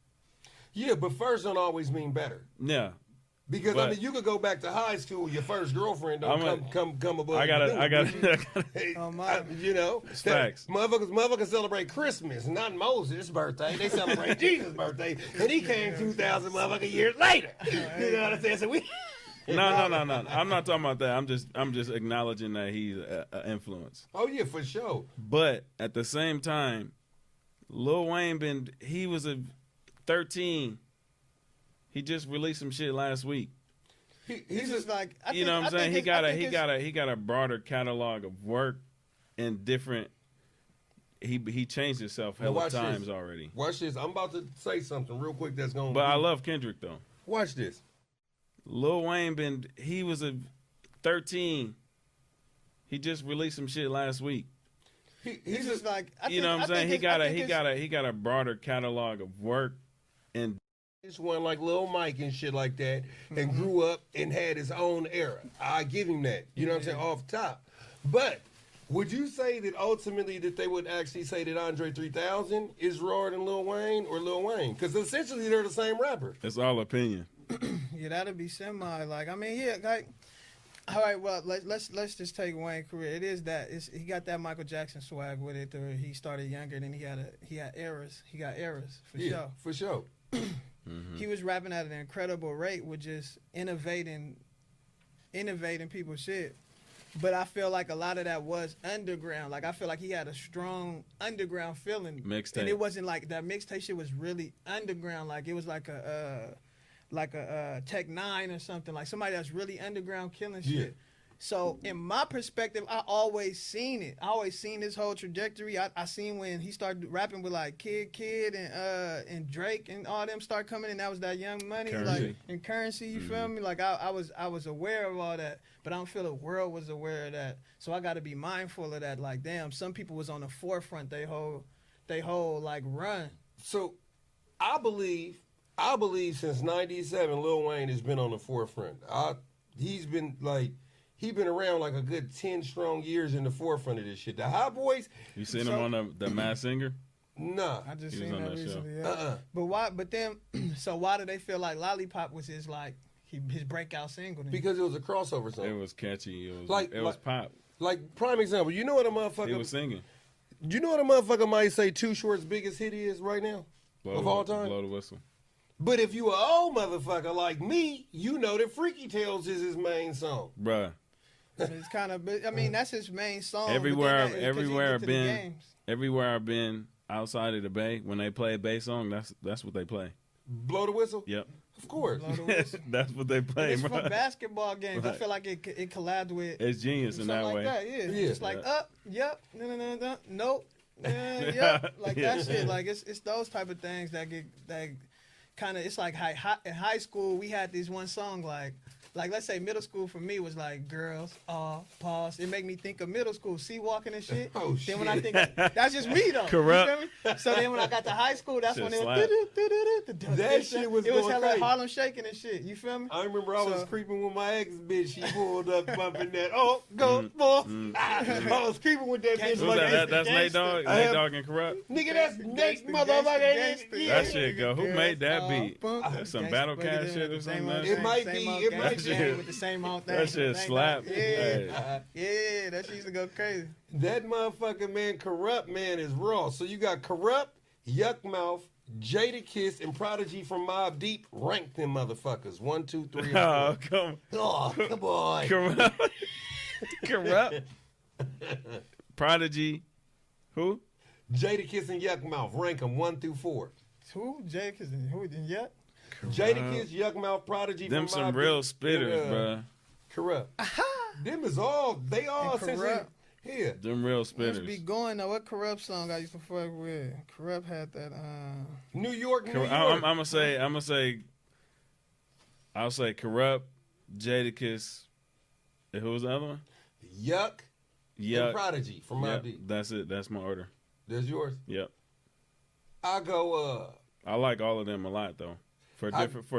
Yeah, but first don't always mean better. Yeah. Because I But- mean, you could go back to high school, your first girlfriend don't come above. I got Hey, Oh, my. you know, Facts. Motherfuckers celebrate Christmas, not Moses' birthday. They celebrate Jesus' birthday, and he came 2,000 motherfucking years later. You know what I'm saying? So we. No. I'm not talking about that. I'm just acknowledging that he's an influence. Oh yeah, for sure. But at the same time, Lil Wayne he was a 13. He just released some shit last week. He's just like You know what I'm saying? He got a broader catalog of work and different. He changed himself Now hella watch times this. already. Watch this. I'm about to say something real quick that's going. But I love Kendrick though. Watch this. Lil Wayne he was a 13. He just released some shit last week. he's just like You know what I'm saying? He got a broader catalog of work and This one like Lil Mike and shit like that, and grew up and had his own era. I give him that. You know what I'm saying? Off top. But would you say that ultimately that they would actually say that Andre 3000 is rawer than Lil Wayne or Lil Wayne? Because essentially they're the same rapper. it's all opinion. yeah, that'd be semi. Like I mean, yeah, like. All right, well, let's just take Wayne's career. It is that he got that Michael Jackson swag with it. Where he started younger, and then he had errors. He got errors for sure. For sure. He was rapping at an incredible rate with just innovating people's shit. But I feel like a lot of that was underground. Like I feel like he had a strong underground feeling. Mixtape. And it wasn't like that mixtape shit was really underground. Like it was like a Tech 9 or something. Like somebody that's really underground killing shit. Yeah. So in my perspective, I always seen it. I always seen this whole trajectory. I seen when he started rapping with like Kid and Drake and all them start coming, and that was that Young Money, Currency. like and Currency. You feel me? Like I was aware of all that, but I don't feel the world was aware of that. So I got to be mindful of that. Like damn, some people was on the forefront. They whole like run. So I believe since '97, Lil Wayne has been on the forefront. He's been around like a good 10 strong years in the forefront of this shit. The Hot Boys, You seen him on the Masked Singer? nah. I just He was seen on that that show. recently. Yeah. Uh-uh. But why? But then, so why do they feel like Lollipop was his like his breakout single? Then? Because it was a crossover song. It was catchy. It was Like- pop. Like, prime example, you know what a He motherfucker... was singing. You know what a motherfucker might say Too Short's biggest hit is right now? Of all time? Blow the whistle. But if you an old motherfucker like me, you know that Freaky Tales is his main song. Bruh. It's kind of. I mean, that's his main song. Everywhere but then that- 'cause he I've get to the been, games. everywhere I've been outside of the Bay, when they play a bass song, that's what they play. Blow the whistle? Yep. Of course. Blow the whistle. That's what they play, It's bro. from basketball games. I Right. feel like it collabed with It's genius in something that like way. that. Yeah, Yeah. Just like Yeah. up, yep, no, nope, yep, like that shit. Like it's those type of things that kind of. It's like in high school we had this one song like let's say middle school for me was like girls, pause. It make me think of middle school, sea walking and shit. Oh, Then when I shit. think that's just me though. Corrupt. You feel me? So then when I got to high school, that's Shit when it slap. was That shit was it was going hella crazy. Harlem shaking and shit. You feel me? I remember I was So- creeping with my ex bitch. She pulled up bumping that. Oh, go, boy. I was creeping with that bitch Who's Who's like that? this. That's Nate Dogg. I Nate have- Dogg and Corrupt. Nigga, that's Nate Gangsta, motherfucker. gangsta. Yeah. That shit go. Who made that beat? Bump. That's some Gangsta battle boogie cat there, shit or same something. old Like It that? might Same be. old It gang. might Came with the same old thing. That shit slap. Yeah, Hey. yeah, that shit used to go crazy. That motherfucking man, Corrupt, man, is raw. So you got Corrupt, Yuck Mouth, Jadakiss, and Prodigy from Mobb Deep. Rank them motherfuckers. 1, 2, 3, and 4. Oh, come On. Corrupt. Corrupt. Prodigy. Who? Jadakiss and Yuck Mouth. Rank them 1 through 4. Who? Jake is who? Then yet? Jadakiss, Yuck Mouth, Prodigy Them from some Mobb real Deep, spitters, and, bruh. Corrupt. Them is all. They all And essentially Corrupt. here. Them real Let's be spitters. going though. What Corrupt song I used to fuck with? Corrupt had that. New York, New York. I'm gonna say. I'll say Corrupt, Jadakiss. And who was the other one? Yuck, Yeah. and Prodigy from Mobb Deep. That's it. That's my order. There's yours. Yep. I go. I like all of them a lot though, for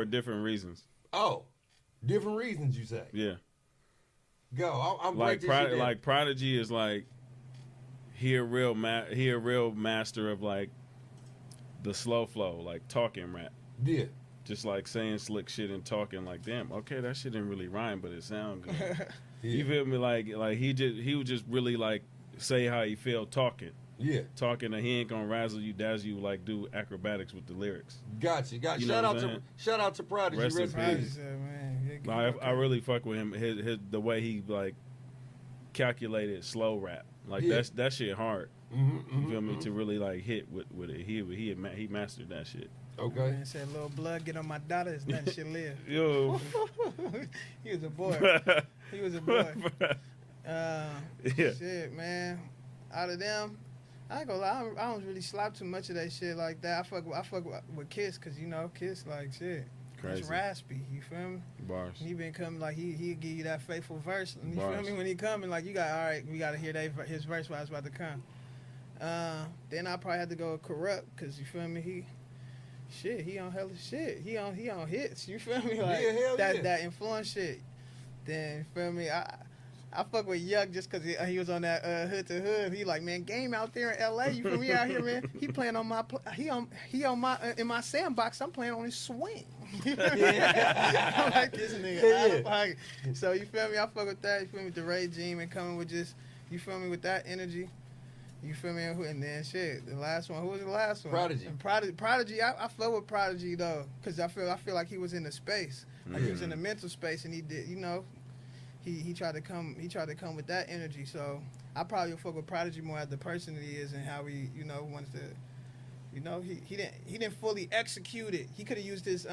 different reasons. Different reasons you say. Yeah. Go. I'm Like break this shit down. Prodigy is like he a real master of like the slow flow, like talking rap. Yeah. Just like saying slick shit and talking like, damn, okay, that shit didn't really rhyme, but it sound good. You Yeah. feel me? Like he would just really like say how he feel talking. Yeah. Talking, and he ain't gonna razzle you, dazzle you, like do acrobatics with the lyrics. Gotcha. You know what I'm Shout out to Prodigy. Rest in Prodigy peace. said, man, Like, I really fuck with him. His the way he like calculated slow rap, like Yeah. that shit hard. Mm-hmm, You feel me? To really like hit with it. He mastered that shit. Okay. Man said, "Little blood, get on my daughter. It's nothing she live." Yo. He was a boy. He was a boy. Yeah. Shit, man. Out of them, I ain't gonna lie. I don't really slap too much of that shit like that. I fuck with Kiss, cause you know Kiss like shit. Crazy. It's raspy. You feel me? Bars. He been coming like he'll give you that faithful verse. You Bars. feel me? When he coming, like you got all right. We gotta hear his verse while it's about to come. Then I probably had to go Corrupt, cause you feel me? He on hella shit. He on hits. You feel me? Like Yeah, hell yeah. that influence shit. Then you feel me? I fuck with Yuck just cause he was on that Hood to Hood. He like, man, game out there in L.A. You feel me? Out here, man. He playing on my in my sandbox. I'm playing on his swing. I'm like this nigga out of pocket. So you feel me? I fuck with that. You feel me? With the regime and coming with just you feel me with that energy. You feel me? And then shit, the last one. Who was the last one? Prodigy. And Prodigy. I fuck with Prodigy though, cause I feel like he was in the space, like he was in the mental space, and he did, you know. He tried to come with that energy, so I probably would fuck with Prodigy more as the person he is and how he, you know, wants to, you know, he didn't fully execute it. He could have used his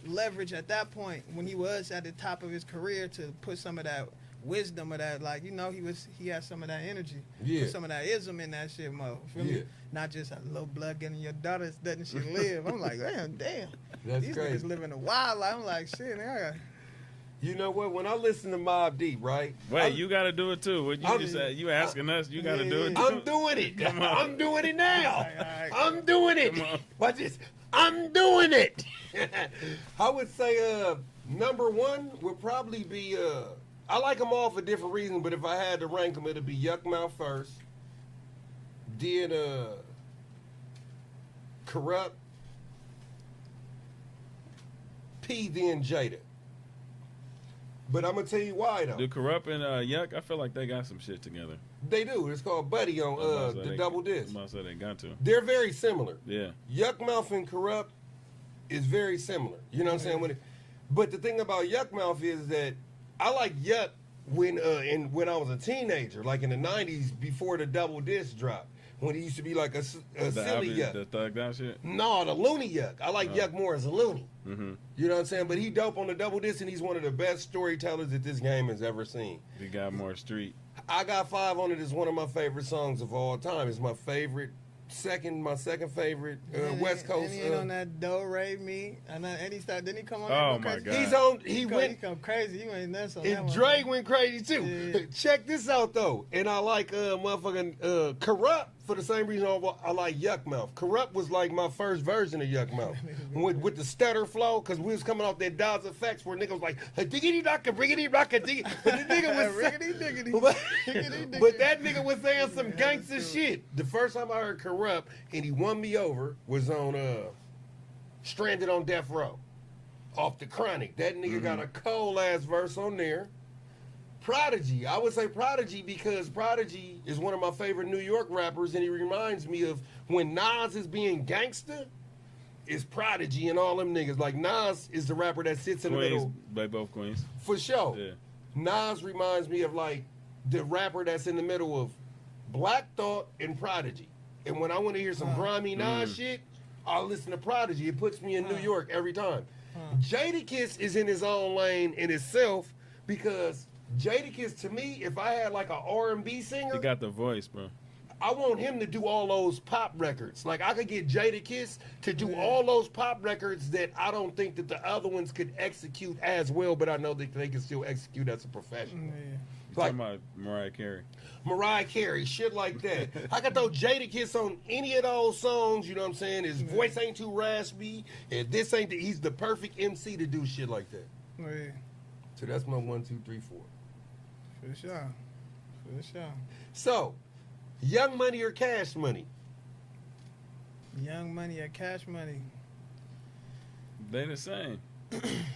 leverage at that point when he was at the top of his career to put some of that wisdom of that, like, you know, he had some of that energy, put some of that ism in that shit, mo. Feel me? Not just a little blood getting your daughter, doesn't she live? I'm like, damn, That's these crazy. niggas living a wild life. I'm like, shit, man. You know what? When I listen to Mobb Deep, right? Wait, you got to do it too. What you just said? You asking us? You got to do it too. I'm doing it. Come on. I'm doing it now. All right. I'm doing it. Come on. Watch this. I'm doing it. I would say number one would probably be I like them all for different reasons, but if I had to rank them, it'd be Yuck Mouth first. Then Corrupt. P, then Jada. But I'm gonna tell you why though. Do Corrupt and Yuck? I feel like they got some shit together. They do. It's called Buddy on the Double Disc. I'm about to say they got to. They're very similar. Yeah. Yuck Mouth and Corrupt is very similar. You know what I'm saying? But the thing about Yuck Mouth is that I like Yuck when I was a teenager, like in the 90s before the Double Disc dropped, when he used to be like a silly Yuck. The thugged out shit? No, the loony Yuck. I like Yuck more as a loony. Mm-hmm. You know what I'm saying? But he dope on the Double Disc, and he's one of the best storytellers that this game has ever seen. He got more street. I Got 5 on it is one of my favorite songs of all time. It's my second favorite West Coast. And he ain't on that Do Re Mi. And he started. Didn't he come on? Oh there my crazy? God. He He went. come crazy. You ain't nuts on that And one. Dre went crazy too. Yeah. Check this out though, and I like motherfucking Corrupt for the same reason I like Yuck Mouth. Corrupt was like my first version of Yuck Mouth with the stutter flow, because we was coming off that Dawes effects where niggas was like diggity rocka, briggity rocka, diggity. But the nigga was Riggedy diggity. but that nigga was saying some gangster shit. The first time I heard Corrupt and he won me over was on Stranded on Death Row. off the Chronic. That nigga got a cold ass verse on there. Prodigy. I would say Prodigy because Prodigy is one of my favorite New York rappers, and he reminds me of when Nas is being gangster, is Prodigy and all them niggas. Like Nas is the rapper that sits in the middle. They both Queens. For sure. Yeah. Nas reminds me of like the rapper that's in the middle of Black Thought and Prodigy. And when I want to hear some grimy Nas shit, I'll listen to Prodigy. It puts me in New York every time. Jadakiss is in his own lane in itself because Jadakiss, to me, if I had like an R&B singer, He got the voice, bro. I want him to do all those pop records. Like I could get Jadakiss to do all those pop records that I don't think that the other ones could execute as well, but I know that they can still execute as a professional. Yeah. You Like talking about Mariah Carey? Mariah Carey, shit like that. I could throw Jadakiss on any of those songs, you know what I'm saying? His voice ain't too raspy, and this ain't he's the perfect MC to do shit like that. Yeah. So that's my 1, 2, 3, 4. For sure. For sure. So, Young Money or Cash Money? Young Money or Cash Money? They the same.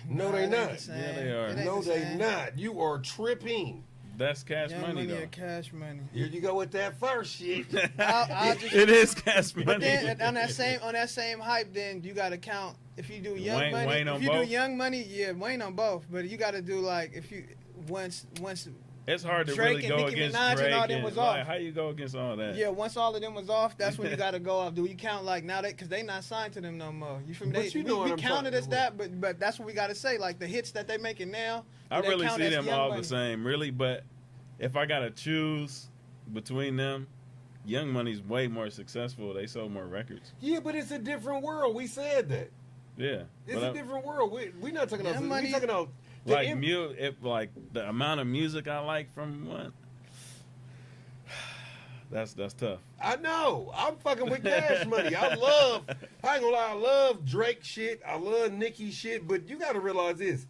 No, Nah, they it ain't not. the same. Yeah, they are. It ain't No, the they same. not. You are tripping. That's Cash Young Money, Money though. or Cash Money? Here you go with that first shit. I'll just, It is Cash but Money. then on that same hype, then you got to count if you do Young Money. Wayne on if you both? do Young Money, yeah, Wayne on both. But you got to do like if you once It's hard to Drake really and go Nicki against Minaj and Drake. all them was off. How you go against all that? yeah, once all of them was off, that's when you got to go off. Do you count like now because they not signed to them no more? You from But they, you know what we I'm counted talking as that, but that's what we got to say. Like the hits that they making now, I they really count see as them Young all Money. the same, really. But if I gotta choose between them, Young Money's way more successful. They sold more records. Yeah, but it's a different world. We said that. Yeah, It's but a different world. We not talking about. Young We Money- talking about the like like the amount of music I like from one. That's tough. I know. I'm fucking with Cash Money. I ain't gonna lie, I love Drake shit. I love Nicki shit. But you gotta realize this.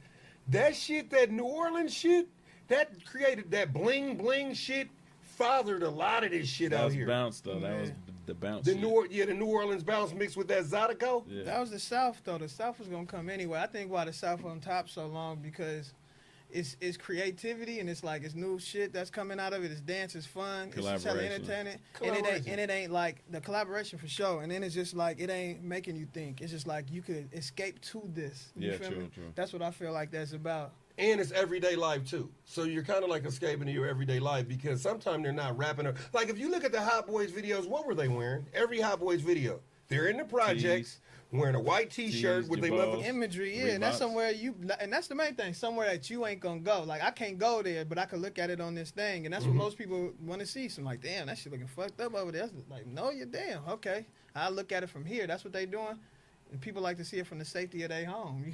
That shit, that New Orleans shit, that created that bling bling shit, fathered a lot of this shit That out was here. bounce though. That Yeah. was the bounce. The shit. the New Orleans bounce mixed with that Zydeco. Yeah. That was the South though. The South was gonna come anyway. I think why the South on top so long because it's creativity and it's like it's new shit that's coming out of it. It's dance, it's fun, it's just hella Collaboration. entertaining, Collaboration. and it ain't like the collaboration for sure. And then it's just like it ain't making you think. It's just like you could escape to this. You Yeah, feel true, me? true. That's what I feel like that's about. And it's everyday life too. So you're kind of like escaping to your everyday life because sometimes they're not rapping. Like if you look at the Hot Boys videos, what were they wearing? Every Hot Boys video, they're in the projects wearing a white T-shirt Tees, with they Jabos. love. Imagery, yeah, and that's Reeboks. somewhere and that's the main thing. Somewhere that you ain't gonna go. Like I can't go there, but I can look at it on this thing, and that's what most people want to see. So I'm like, damn, that shit looking fucked up over there. That's like, no, you're damn. Okay, I look at it from here. That's what they doing, and people like to see it from the safety of their home.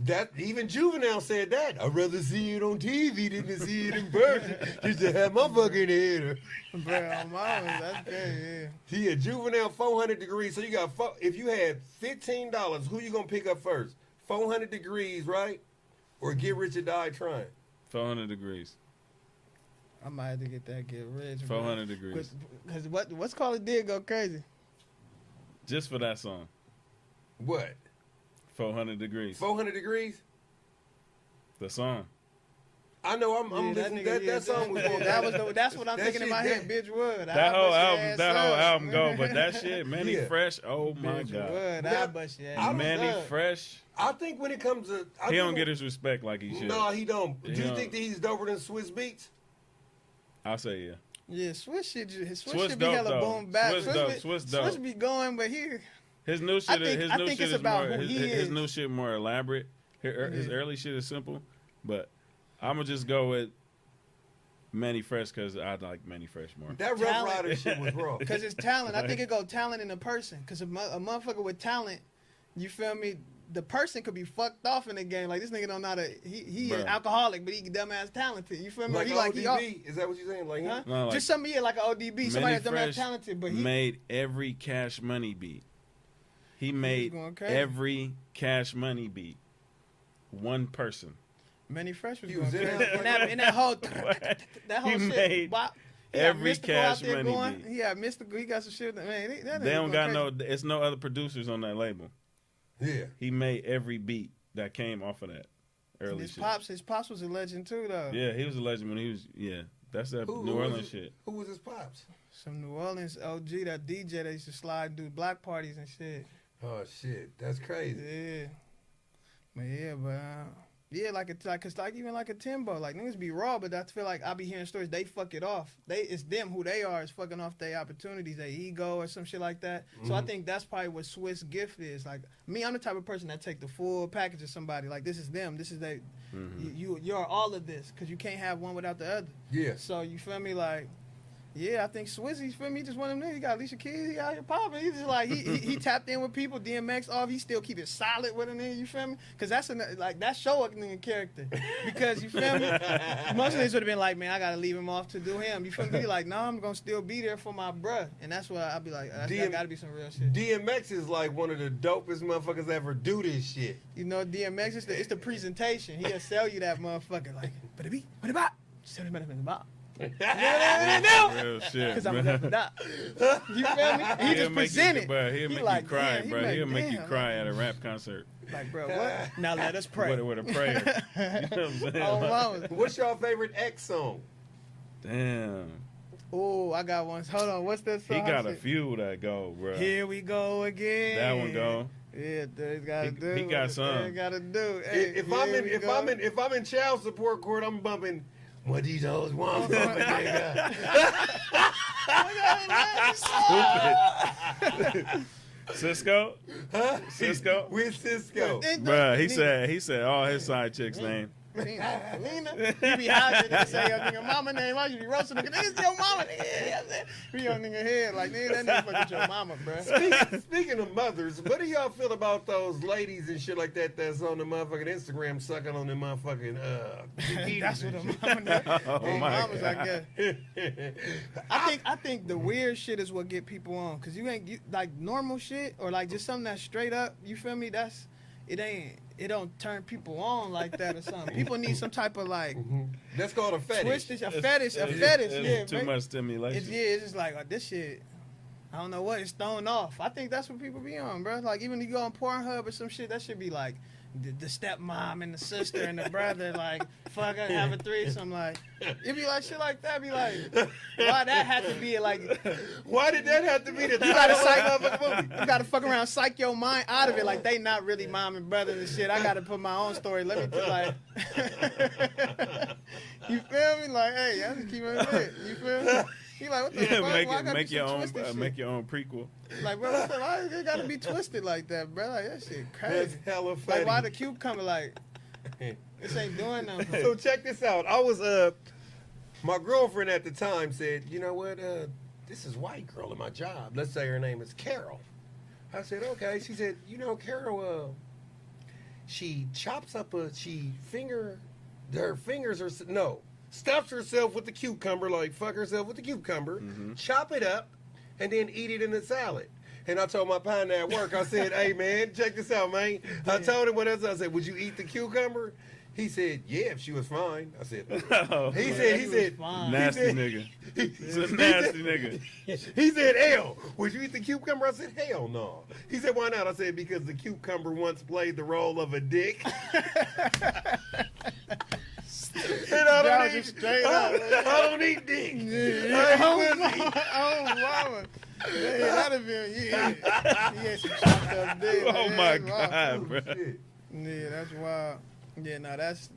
That even Juvenile said that. I'd rather see it on TV than to see it in person. Just to have my fucking head. Bro, that's good. Yeah. Yeah, Juvenile 400 degrees. So you got if you had $15, who you gonna pick up first? 400 degrees, right? Or Get Rich or Die Trying. 400 degrees. I might have to get that get rich. 400 degrees. Because what's called it did go crazy. Just for that song. What? 400 degrees. 400 degrees? The song. I know. I'm Yeah, listening. That song was going. That's what I'm That thinking in shit, my head. Bitch Wood. That whole album go, but that shit, Manny Yeah. Fresh, oh my Bitch God. Wood. Now, I bust your I ass. don't Manny know. Fresh, I think when it comes to, he don't get his respect like he should. No, he don't. He Do you don't. think that he's doper than Swiss Beats? I'll say yeah. Yeah, Swiss shit. Swiss Swiss shit be dope, hella though. boom back. Swiss dope, Swiss dope. Swiss be going, but here. His new shit, think shit it's is about more. who he His is. new shit more elaborate. His Yeah. early shit is simple, but I'm gonna just go with Manny Fresh because I like Manny Fresh more. That Rough Talent. Rider shit was raw. Because it's talent. I think it go talent in a person. Because a motherfucker with talent, you feel me? The person could be fucked off in the game. Like, this nigga don't know how to, he is Bruh. alcoholic, but he dumbass talented. You feel me? Like he ODB, is that what you're saying? Like, huh? No, like- Just somebody like an ODB, somebody Manny that's dumbass Fresh talented, but he made every Cash Money beat. He made going crazy. every Cash Money beat. One person. Manny Fresh was He going was in crazy. that In that whole that whole He shit. made Bop. He got every Mystical Cash out there Money going. beat. He got Mystical. He got some shit. Man, that They nigga don't going got crazy. it's no other producers on that label. yeah. He made every beat. that came off of that early His shit. pops was a legend too, though. Yeah, he was a legend when he was. Yeah, that's that New Orleans shit. Who was his pops? Some New Orleans OG, that DJ that used to slide and do black parties and shit. Oh shit, that's crazy. Yeah, cause even like a Timbo, like niggas be raw, but I feel like I be hearing stories they fuck it off. It's them who they are is fucking off their opportunities, their ego or some shit like that. So I think that's probably what Swiss gift is. Like me, I'm the type of person that take the full package of somebody. Like this is them, this is they. You're all of this, cause you can't have one without the other. Yeah. So you feel me, like. Yeah, I think Swizzy's for me just one of them niggas. He got Alicia Keys, he out here popping. He's just like he tapped in with people, DMX off. He still keep it solid with a nigga. You feel me? Cause that's that show a nigga character. Because you feel me? Most niggas would have been like, man, I gotta leave him off to do him. You feel me? Like, no, I'm gonna still be there for my bruh. And that's what I'll be like. That gotta be some real shit. DMX is like one of the dopest motherfuckers ever do this shit. You know, DMX it's the presentation. He'll sell you that motherfucker like, but it be, what about? Sell him about. Real shit, Because I'm bro. You feel me? He just presented. He'll make you cry, bro. He'll make you cry at a rap concert. Like, bro, what? Now let us pray. With a prayer. You know what I'm saying? Oh, mama. What's your favorite X song? Damn. Oh, I got one. Hold on, what's that song? He got a few that go, bro. Here we go again. That one go. Yeah, dude, gotta do. He got some. He gotta do. Hey, If I'm in child support court, I'm bumping. What these hoes want from a nigga? Stupid. Cisco? Huh? Cisco? With Cisco. Bruh, he said all his side chicks' name. Lena, you be hiding and say your nigga mama name. Why you be roasting nigga? This is your mama. Nigga. Be your nigga head like nigga. That nigga fuck with your mama, bro. Speaking of mothers, what do y'all feel about those ladies and shit like that that's on the motherfucking Instagram sucking on the motherfucking That's what a mama does. Oh my mamas, I guess. I think the weird shit is what get people on, cause you like normal shit or like just something that's straight up. You feel me? It don't turn people on like that or something. People need some type of like that's called a fetish. A fetish. Yeah, too much stimulation. It's just like this shit. I don't know what it's thrown off. I think that's what people be on, bro. Like even if you go on Pornhub or some shit, that should be like the stepmom and the sister and the brother, like fuck, I have a threesome. Like it be like shit like that. Be like, why that had to be like? Why did that have to be the? You gotta fuck around, psych your mind out of it. Like they not really mom and brother and shit. I gotta put my own story. Let me tell like, you feel me? Like, hey, I just keep it lit. You feel me? He like, what the fuck? Make your own prequel. Like, bro, what the fuck? It gotta be twisted like that, bro. Like that shit crazy. That's hella funny. Like, why the cucumber? Like, this ain't doing nothing. So check this out. I was my girlfriend at the time said, you know what? This is white girl at my job. Let's say her name is Carol. I said, okay. She said, you know, Carol. She chops up her fingers are stuffs herself with the cucumber, like fuck herself with the cucumber, chop it up, and then eat it in a salad. And I told my partner at work, I said, hey man, check this out, man. I told him what else. I said, would you eat the cucumber? He said, yeah, if she was fine. I said, he said, nasty nigga. He's a nasty nigga. He said, hell, would you eat the cucumber? I said, hell no. He said, why not? I said, because the cucumber once played the role of a dick. And I don't eat dick. Mama. That'd have been, He had some chopped up dick. Oh my God, bro. Yeah, that's wild. Yeah, no, that's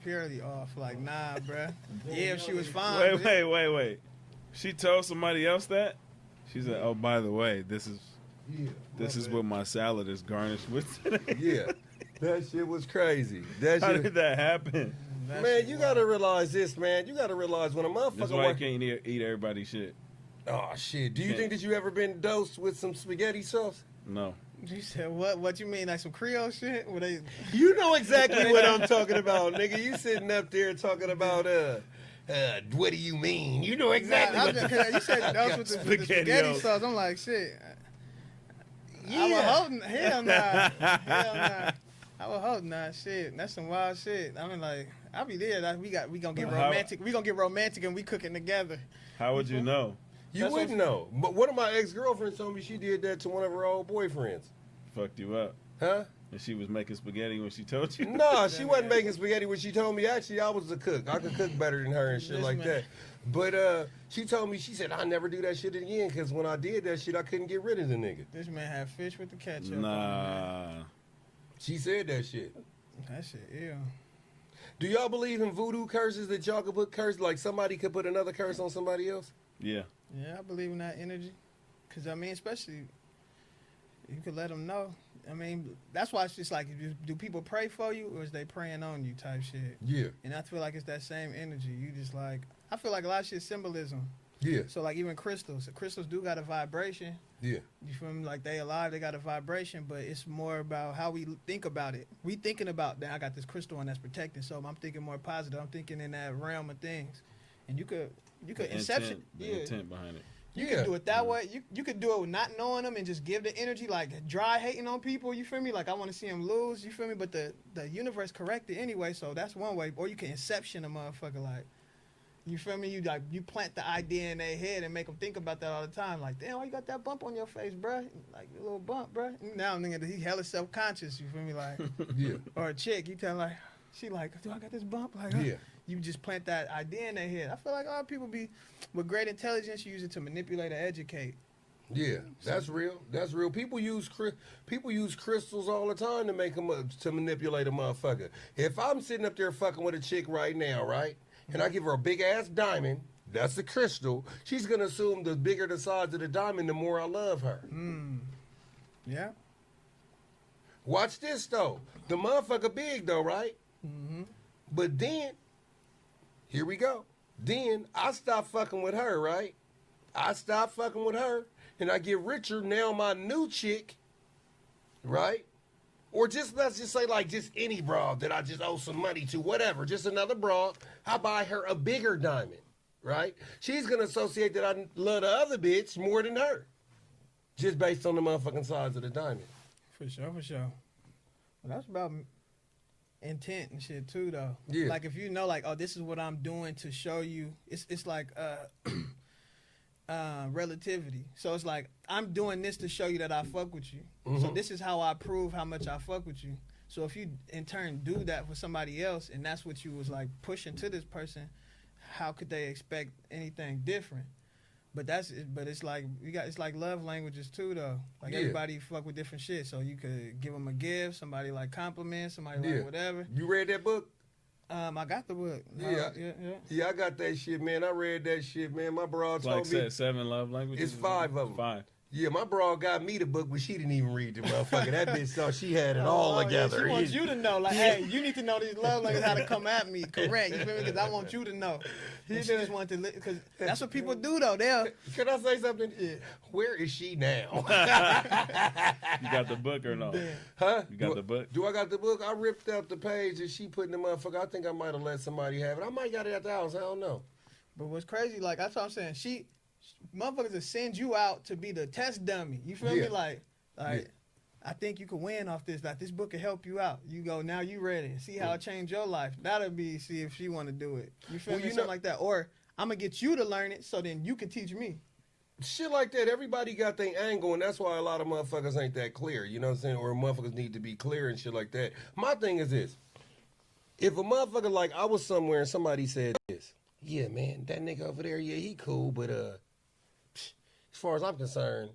purely off. Like, nah, bro. Yeah, if she was fine. Wait. She told somebody else that? She said, oh, by the way, this is what my salad is garnished with today. Yeah. That shit was crazy. How did that happen? Man, you gotta realize this, man. You gotta realize when a motherfucker. That's why you can't eat everybody's shit. Oh shit! Do you think that you ever been dosed with some spaghetti sauce? No. You said what? What you mean, like some Creole shit? Were they? You know exactly what I'm talking about, nigga. You sitting up there talking about what do you mean? You know exactly. You said dosed with the spaghetti sauce. I'm like shit. Yeah. I was holding. Hell nah. I was holding that shit. That's some wild shit. I mean, like, I'll be there. Like, we gonna get romantic. We gonna get romantic and we cooking together. How would you know? You wouldn't know. But one of my ex-girlfriends told me she did that to one of her old boyfriends. Fucked you up. Huh? And she was making spaghetti when she told you? Nah, she wasn't making spaghetti when she told me. Actually, I was a cook. I could cook better than her and shit like that. But she told me, she said, I never do that shit again because when I did that shit, I couldn't get rid of the nigga. This man had fish with the ketchup. Nah. She said that shit. That shit, ew. Do y'all believe in voodoo curses that y'all could put curse, like somebody could put another curse on somebody else? Yeah. Yeah, I believe in that energy. Because, I mean, especially, you could let them know. I mean, that's why it's just like, do people pray for you or is they praying on you type shit? Yeah. And I feel like it's that same energy. You just like, I feel like a lot of shit symbolism. Yeah. So like even crystals do got a vibration. Yeah. You feel me? Like they alive, they got a vibration, but it's more about how we think about it. We thinking about that I got this crystal and that's protecting, so I'm thinking more positive. I'm thinking in that realm of things. And you could inception The intent behind it. You could do it that way. You could do it with not knowing them and just give the energy, like dry hating on people. You feel me? Like I want to see them lose. You feel me? But the universe corrected anyway, so that's one way. Or you can inception a motherfucker, like you feel me? You plant the idea in their head and make them think about that all the time. Like damn, why you got that bump on your face, bruh? Like a little bump, bruh. Now nigga, he hella self conscious. You feel me? Like Yeah. Or a chick, you tell like she like, do I got this bump? Like Yeah. You just plant that idea in their head. I feel like a lot of people be with great intelligence, you use it to manipulate or educate. Yeah, that's real. That's real. People use crystals all the time to make them to manipulate a motherfucker. If I'm sitting up there fucking with a chick right now, right, and I give her a big ass diamond, that's the crystal. She's gonna assume the bigger the size of the diamond, the more I love her. Yeah. Watch this though. The motherfucker big though, right? Mm-hmm. But then, here we go. Then I stop fucking with her, right? I stop fucking with her, and I get richer. Now my new chick, right? Or just, let's just say like just any broad that I just owe some money to, whatever. Just another broad. I buy her a bigger diamond, right? She's going to associate that I love the other bitch more than her. Just based on the motherfucking size of the diamond. For sure, for sure. Well, that's about intent and shit too, though. Yeah. Like if you know, like, oh, this is what I'm doing to show you. It's like relativity. So it's like I'm doing this to show you that I fuck with you. Mm-hmm. So this is how I prove how much I fuck with you. So if you in turn do that for somebody else, and that's what you was like pushing to this person, how could they expect anything different? But it's like it's like love languages too, though. Like everybody fuck with different shit. So you could give them a gift, somebody like compliment, somebody like whatever. You read that book? I got the book. Yeah, I got that shit, man. I read that shit, man. My broad told like me. Like 7 love languages? It's 5 of them. 5. Yeah, my broad got me the book, but she didn't even read the motherfucker. That bitch thought she had it all together. Yeah, she wants you to know, like, hey, you need to know these love languages, how to come at me correct. You feel me? Because I want you to know. And she just wanted to, because that's what people do, though. Can I say something? Yeah. Where is she now? You got the book or no? Huh? You got the book? Do I got the book? I ripped out the page and she put in the motherfucker. I think I might have let somebody have it. I might got it at the house. I don't know. But what's crazy, like, that's what I'm saying. Motherfuckers will send you out to be the test dummy. You feel me? Like, I think you could win off this. Like, this book can help you out. You go, now you ready. See how it changed your life. That'll be, see if she want to do it. You feel me? Something like that. Or I'm going to get you to learn it so then you can teach me. Shit like that. Everybody got their angle, and that's why a lot of motherfuckers ain't that clear. You know what I'm saying? Or motherfuckers need to be clear and shit like that. My thing is this. If a motherfucker, like, I was somewhere and somebody said this. Yeah, man, that nigga over there, yeah, he cool, but, as far as I'm concerned,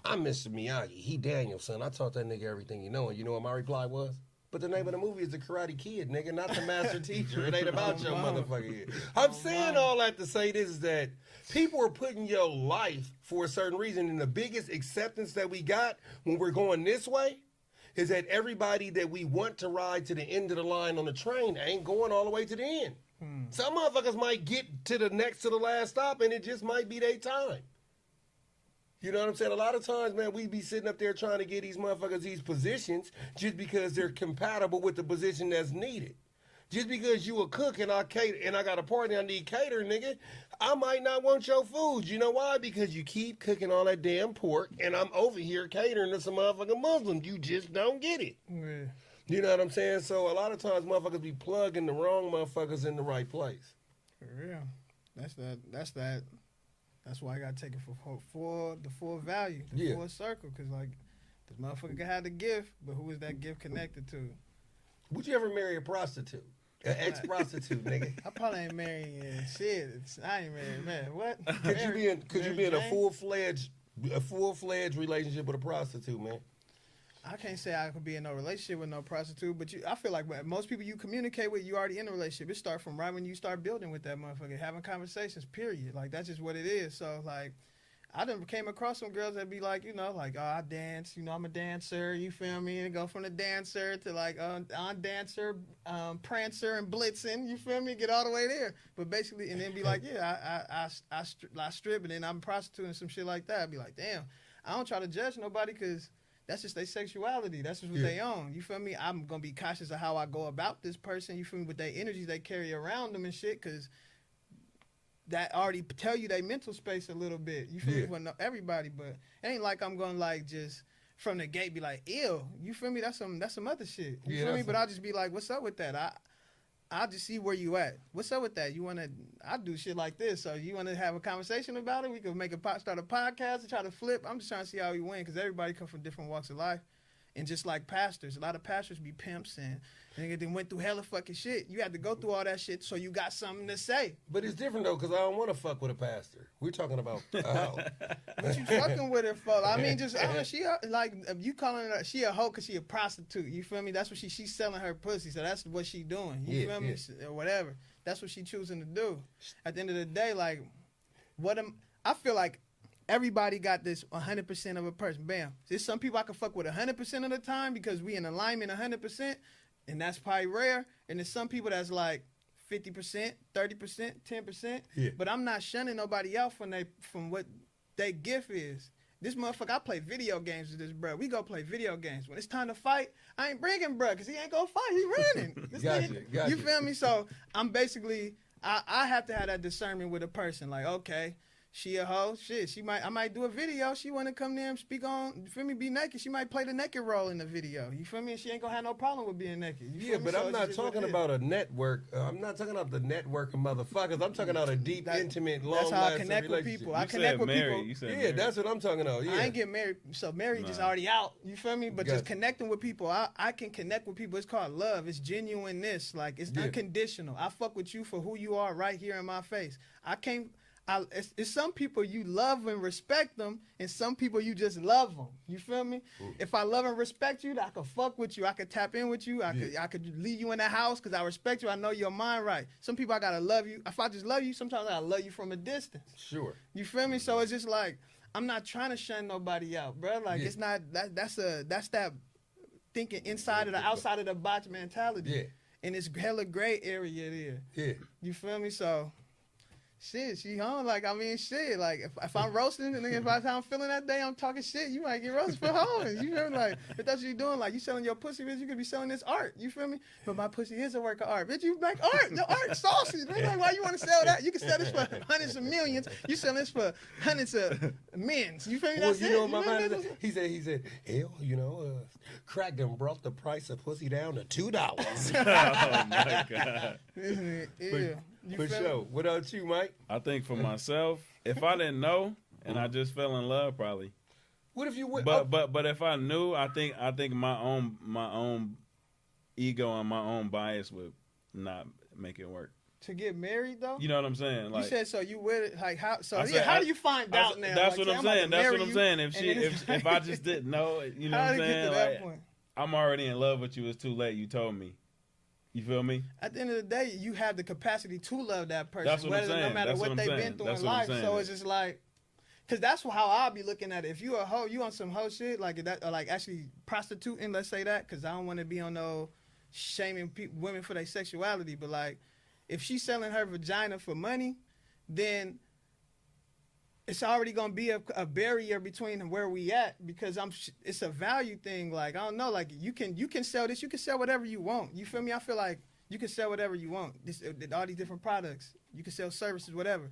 I'm Mr. Miyagi. He Daniel's son. I taught that nigga everything you know. And you know what my reply was? But the name of the movie is The Karate Kid, nigga, not The Master Teacher. It ain't about your motherfucking head. I'm saying all that to say this is that people are putting your life for a certain reason. And the biggest acceptance that we got when we're going this way is that everybody that we want to ride to the end of the line on the train ain't going all the way to the end. Some motherfuckers might get to the next to the last stop and it just might be their time. You know what I'm saying? A lot of times, man, we be sitting up there trying to get these motherfuckers these positions just because they're compatible with the position that's needed. Just because you a cook and I cater and I got a party I need cater, nigga, I might not want your food. You know why? Because you keep cooking all that damn pork and I'm over here catering to some motherfucking Muslims. You just don't get it. Yeah. You know what I'm saying? So a lot of times motherfuckers be plugging the wrong motherfuckers in the right place. For real. That's why I gotta take it for the full value, the full circle, because like This motherfucker had the gift, but who was that gift connected to? Would you ever marry a prostitute? An ex-prostitute, nigga? I probably ain't marrying shit. I ain't married, man. What? Could you be in a full-fledged relationship with a prostitute, man? I can't say I could be in no relationship with no prostitute, but I feel like most people you communicate with, you already in a relationship. It starts from right when you start building with that motherfucker, having conversations, period. Like, that's just what it is. So, like, I done came across some girls that be like, like, oh, I dance, I'm a dancer, you feel me? And go from the dancer to, like, on dancer, prancer, and blitzing, you feel me? Get all the way there. But basically, and then be like, yeah, I strip, and then I'm prostituting, some shit like that. I'd be like, damn, I don't try to judge nobody because that's just their sexuality. That's just what they own. You feel me? I'm going to be cautious of how I go about this person, you feel me, with their energies they carry around them and shit, because that already tell you their mental space a little bit. You feel me? Well, not everybody, but it ain't like I'm going to, like, just from the gate be like, ew. You feel me? That's some other shit. You feel me? But I'll just be like, what's up with that? I'll just see where you at. What's up with that? I do shit like this. So you want to have a conversation about it? We could start a podcast and try to flip. I'm just trying to see how we win because everybody come from different walks of life. And just like pastors, a lot of pastors be pimps and they went through hella fucking shit. You had to go through all that shit so you got something to say. But it's different though, because I don't want to fuck with a pastor. We're talking about a hoe. What you fucking with her for? I mean, just she like you calling her she a hoe because she a prostitute. You feel me? That's what she's selling her pussy. So that's what she doing. You feel me? Or whatever. That's what she choosing to do. At the end of the day, like I feel like everybody got this 100% of a person. Bam. There's some people I can fuck with 100% of the time because we in alignment 100%, and that's probably rare. And there's some people that's like 50%, 30%, 10%. Yeah. But I'm not shunning nobody out from what their gift is. This motherfucker, I play video games with this bro. We go play video games. When it's time to fight, I ain't bringing bro because he ain't gonna fight. He running. Gotcha. You feel me? So I'm basically, I have to have that discernment with a person. Like, okay, she a hoe, shit. I might do a video. She want to come there and speak on, you feel me, be naked. She might play the naked role in the video. You feel me? And she ain't gonna have no problem with being naked. You feel me? But I'm not talking about a network. I'm not talking about the network of motherfuckers. I'm talking about a deep, intimate, long-lasting relationship. That's how I connect with people. I connect with people. You said married. That's what I'm talking about. Yeah. I ain't get married, so married just already out. You feel me? But just connecting with people. I can connect with people. It's called love. It's genuineness. Like, it's unconditional. I fuck with you for who you are right here in my face. It's some people you love and respect them, and some people you just love them. You feel me? Ooh. If I love and respect you, I could fuck with you. I could tap in with you. I could leave you in the house because I respect you. I know your mind right. Some people I gotta love you. If I just love you, sometimes I gotta love you from a distance. Sure. You feel me? So it's just like I'm not trying to shun nobody out, bro. Like it's not that's that thinking inside of the outside of the box mentality. Yeah. And it's hella gray area there. Yeah. You feel me? So. Shit, she home. Like, I mean, shit. Like, if I'm roasting, and if I'm feeling that day, I'm talking shit, you might get roasted for home. You feel me? Like, if that's what you're doing, like, you selling your pussy, bitch, you could be selling this art. You feel me? But my pussy is a work of art. Bitch, you make art. Your art saucy. Man, like, why you want to sell that? You can sell this for hundreds of millions. You sell this for hundreds of mins. You feel me? That's you know what my mind is? He said, hell, crack them brought the price of pussy down to $2. Oh, my God. Yeah. For sure. What about you, Mike? I think for myself, if I didn't know and I just fell in love, probably. What if you would? But if I knew, I think my own ego and my own bias would not make it work. To get married though? You know what I'm saying? Like, you said so. You would like how? So how do you find out now? That's like, what I'm saying. That's what I'm saying. If I just didn't know, you know what I'm saying? Like, I'm already in love with you. It's too late. You told me. You feel me? At the end of the day, you have the capacity to love that person, that's what I'm saying. No matter what they've been through in life. So it's just like, because that's how I'll be looking at it. If you a hoe, you on some hoe shit, like that, or like actually prostituting, let's say that, because I don't want to be on no shaming women for their sexuality. But like, if she's selling her vagina for money, then it's already gonna be a barrier between where we at because it's a value thing. Like I don't know, like you can sell this, you can sell whatever you want. You feel me? I feel like you can sell whatever you want. All these different products, you can sell services, whatever.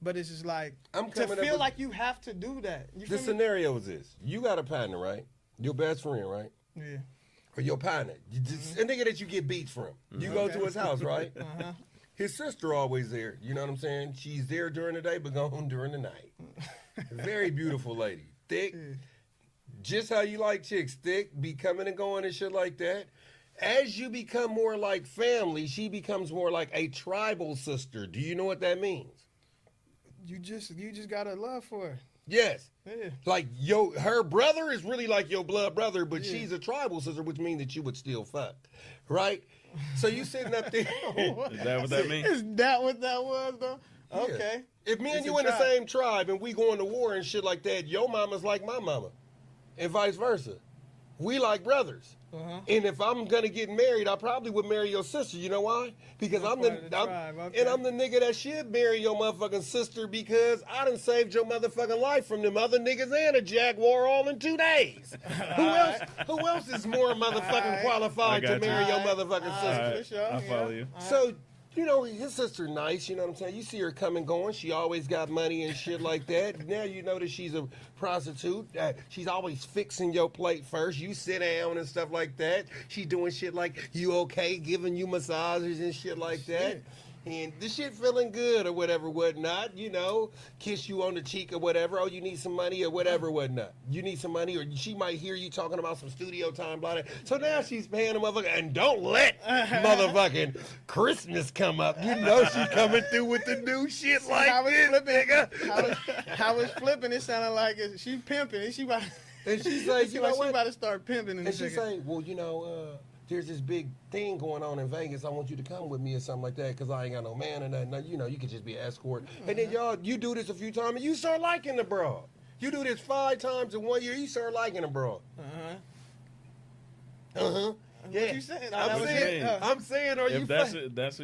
But it's just like to feel like you have to do that. The scenario is this: you got a partner, right? Your best friend, right? Yeah. Or your partner, a nigga that you get beats from. You go to his house, right? Uh-huh. His sister always there. You know what I'm saying? She's there during the day, but gone during the night. Very beautiful lady. Thick, just how you like chicks, thick, be coming and going and shit like that. As you become more like family, she becomes more like a tribal sister. Do you know what that means? You just got a love for her. Yes. Yeah. Like her brother is really like your blood brother, but Yeah. she's a tribal sister, which means that you would still fuck, right? So you sitting up there. Is that what that means? Is that what that was, though? Yeah. Okay. If me and It's you a in the tribe. same tribe and we going to war and shit like that, your mama's like my mama, and vice versa. We like brothers. Uh-huh. And if I'm gonna get married, I probably would marry your sister. You know why? Because I'm the tribe, okay. and I'm the nigga that should marry your motherfucking sister because I done saved your motherfucking life from them other niggas and a Jaguar all in 2 days. Who else is more motherfucking qualified I to got you. marry your motherfucking All sister? right. For sure, I follow yeah. you. So, you know, his sister nice, you know what I'm saying? You see her coming, going. She always got money and shit like that. Now you know that she's a prostitute. She's always fixing your plate first. You sit down and stuff like that. She doing shit like, you okay, giving you massages and shit like that. Shit. And the shit feeling good or whatever, whatnot, you know, kiss you on the cheek or whatever. Oh, you need some money or whatever, whatnot. You need some money, or she might hear you talking about some studio time, blah, blah. So now she's paying the motherfucker, and don't let motherfucking Christmas come up. You know she coming through with the new shit like How it's this, flipping, nigga. how it's flipping, it sounded like she pimping. And she about, And she's like, she you know about what? to start pimping. And she say, well, you know, there's this big thing going on in Vegas. I want you to come with me or something like that because I ain't got no man or nothing. Now, you know, you could just be an escort. And then you do this a few times and you start liking the broad. You do this 5 times in 1 year, you start liking the broad. What Yeah. you saying? I'm saying, are you? If that's what you That's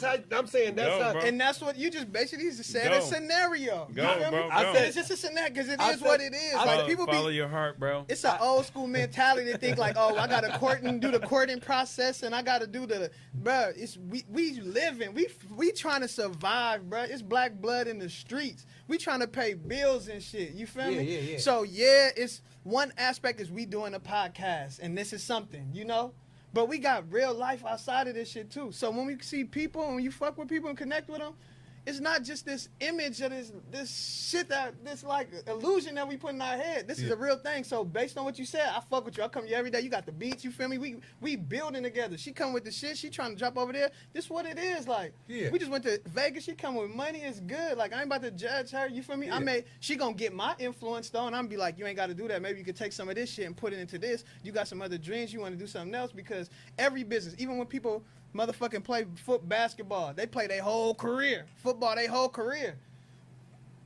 love, how I'm saying. That's Go, how. bro. And that's what you just basically said. Go. A scenario. You Go, feel me? bro, I go. said- It's just a scenario because it I is said- what it is. I Like said- people follow be. your heart, bro. It's an old school mentality to think like, oh, I gotta do the courting process, and I gotta do the, bruh. It's we living, we trying to survive, bruh. It's black blood in the streets. We trying to pay bills and shit. You feel me? Yeah. So yeah, it's one aspect is we doing a podcast, and this is something, you know. But we got real life outside of this shit too. So when we see people, and when you fuck with people and connect with them, it's not just this image of this shit this like illusion that we put in our head. This is a real thing. So based on what you said, I fuck with you. I come to you every day. You got the beats, you feel me? We building together. She come with the shit. She trying to drop over there. This what it is like. Yeah. We just went to Vegas. She come with money. It's good. Like I ain't about to judge her. You feel me? Yeah. She gonna get my influence though, and I'm be like, you ain't got to do that. Maybe you could take some of this shit and put it into this. You got some other dreams. You want to do something else because every business, even when people motherfucking play basketball, they play their whole career. Football, their whole career.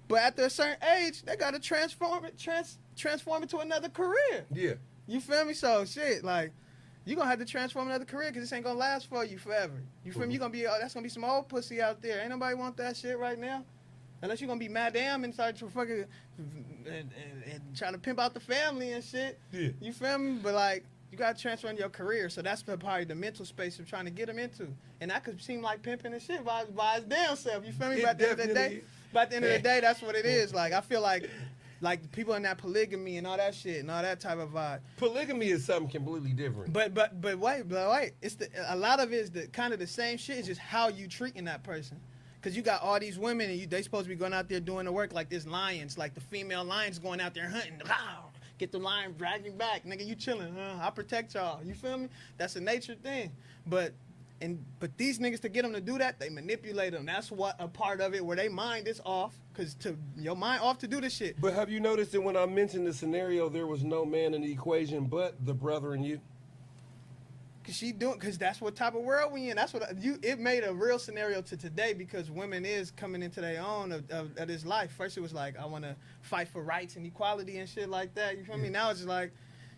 But after a certain age, they gotta transform it to another career. Yeah. You feel me? So shit, like you gonna have to transform another career because this ain't gonna last for you forever. You feel me? You gonna be that's gonna be some old pussy out there. Ain't nobody want that shit right now. Unless you're gonna be madam and start to fucking and try to pimp out the family and shit. Yeah. You feel me? But like you gotta transfer in your career, so that's probably the mental space of trying to get them into, and that could seem like pimping and shit by his damn self. You feel me? It But at the end of the definitely day, is. but at the end of the day, that's what it is. Like I feel like people in that polygamy and all that shit and all that type of vibe. Polygamy is something completely different. But wait, it's a lot of it is the kind of the same shit. It's just how you treating that person. Cause you got all these women and they supposed to be going out there doing the work like this lions, like the female lions going out there hunting. Get the lion dragging back, nigga. You chilling, huh? I protect y'all. You feel me? That's a nature thing. But these niggas, to get them to do that, they manipulate them. That's what a part of it where they mind is off. Cause to your mind off to do this shit. But have you noticed that when I mentioned the scenario, there was no man in the equation but the brother and you? Cause that's what type of world we in. That's what it made a real scenario to today because women is coming into their own of this life. First it was like I want to fight for rights and equality and shit like that. You feel me? Now it's just like,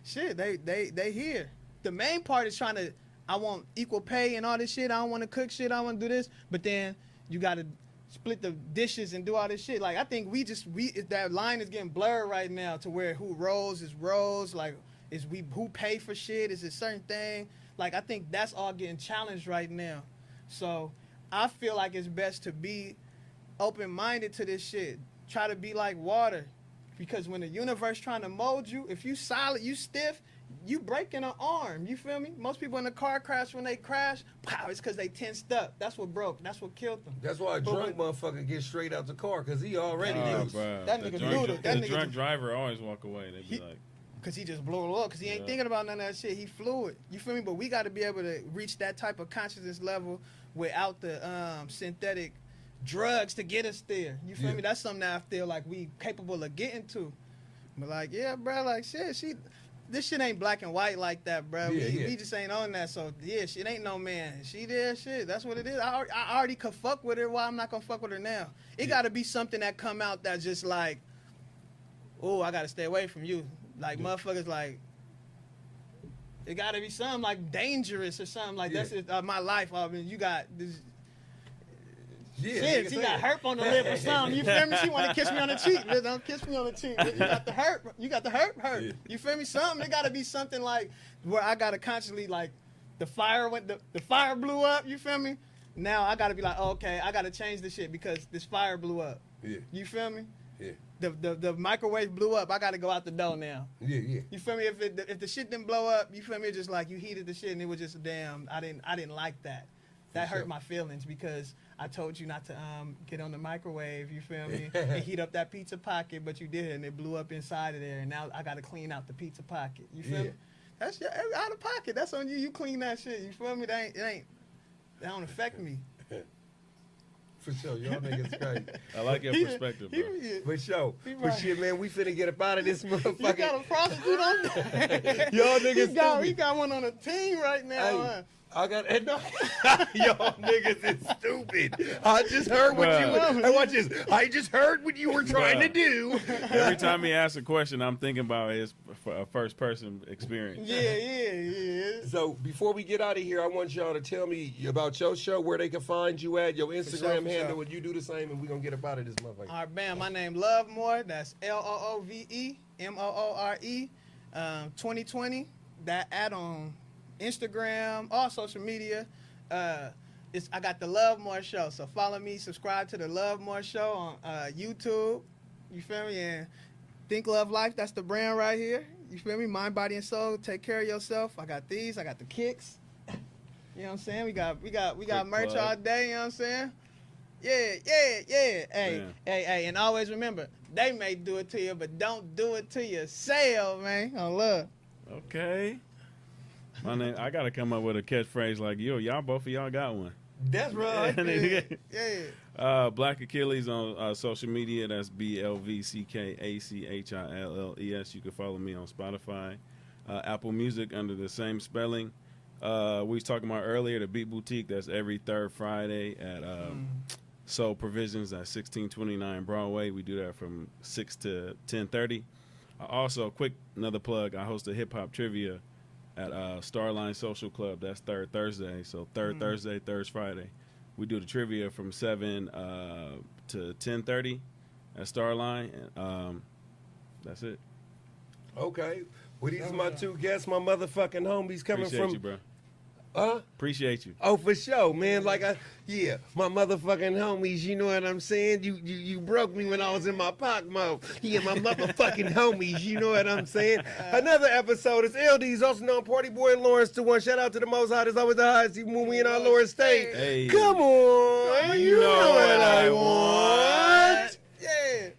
shit. They here. The main part is I want equal pay and all this shit. I don't want to cook shit. I want to do this. But then you got to split the dishes and do all this shit. Like I think that line is getting blurred right now to where who rolls is rolls. Like who pay for shit is a certain thing. Like, I think that's all getting challenged right now. So, I feel like it's best to be open-minded to this shit. Try to be like water. Because when the universe trying to mold you, if you solid, you stiff, you breaking an arm. You feel me? Most people in the car crash, when they crash, pow, it's because they tensed up. That's what broke. That's what killed them. That's why a drunk motherfucker gets straight out the car because he already loose. That nigga the noodle. That the nigga drunk just- driver always walk away. They be like, because he just blew it up because he ain't thinking about none of that shit. He fluid. You feel me? But we got to be able to reach that type of consciousness level without the synthetic drugs to get us there. You feel me? That's something that I feel like we capable of getting to. But like, yeah, bro, like shit, this shit ain't black and white like that, bro. We just ain't on that. So yeah, shit ain't no man. She there, shit. That's what it is. I already could fuck with her. Why I'm not gonna fuck with her now? It gotta be something that come out that just like, oh, I gotta stay away from you. Like motherfuckers, like it gotta be something like dangerous or something like that's my life. I mean, you got this. Shit, she got herp on the lip or something. You feel me? She want to kiss me on the cheek. Don't kiss me on the cheek. You got the herp. You got the herp. Yeah. You feel me? Something. It got to be something like where I got to consciously like the fire blew up. You feel me? Now I got to be like, oh, okay, I got to change this shit because this fire blew up. Yeah. You feel me? Yeah. The microwave blew up. I got to go out the door now. Yeah. You feel me? If the shit didn't blow up, you feel me? It's just like you heated the shit and it was just damn. I didn't like that. That hurt my feelings because I told you not to get on the microwave, you feel me, and heat up that pizza pocket, but you did, and it blew up inside of there, and now I got to clean out the pizza pocket. You feel me? That's your out of pocket. That's on you. You clean that shit. You feel me? That don't affect me. For sure, y'all niggas crazy. I like your perspective, bro. For sure. But shit, man, we finna get up out of this motherfucker. You got a prostitute on there. Y'all niggas stupid. He got one on a team right now, huh? I got no. Y'all niggas is stupid. I just heard what you were. Watch this. I just heard what you were trying to do. Every time he asks a question, I'm thinking about his first person experience. Yeah. So before we get out of here, I want y'all to tell me about your show, where they can find you at, your Instagram handle, and you do the same, and we're gonna get up out of this motherfucker. All right, bam. My name Lovemoore. That's LOOVEMOORE. 2020. That ad on Instagram, all social media. I got the Lovemoore Show, so follow me, subscribe to the Lovemoore Show on YouTube. You feel me? And Think Love Life, that's the brand right here. You feel me? Mind, body, and soul. Take care of yourself. I got these. I got the kicks. You know what I'm saying? We got merch all day. You know what I'm saying? Yeah. Hey, and always remember, they may do it to you, but don't do it to yourself, man. On love. Okay. My name, I gotta come up with a catchphrase like y'all both of y'all got one. That's right. Black Achilles on social media. That's BLVCKACHILLES. You can follow me on Spotify, Apple Music under the same spelling. We was talking about earlier the Beat Boutique. That's every third Friday at Soul Provisions at 1629 Broadway. We do that from 6 to 10:30. Also, another plug. I host a hip hop trivia at Starline Social Club. That's third Thursday. So third Thursday, third Friday. We do the trivia from 7 to 10:30 at Starline. That's it. Okay. Well, these are my two guests, my motherfucking homies coming Appreciate from. you, bro. Huh? Appreciate you. Oh, for sure, man. Like, my motherfucking homies, you know what I'm saying? You broke me when I was in my pop mode. Yeah, my motherfucking homies, you know what I'm saying? Another episode is LD's, also known Party Boy and Lawrence to one. Shout out to the most hottest, always the highest, even when we in our Lawrence State. Hey. Come on, you know what I want. Yeah.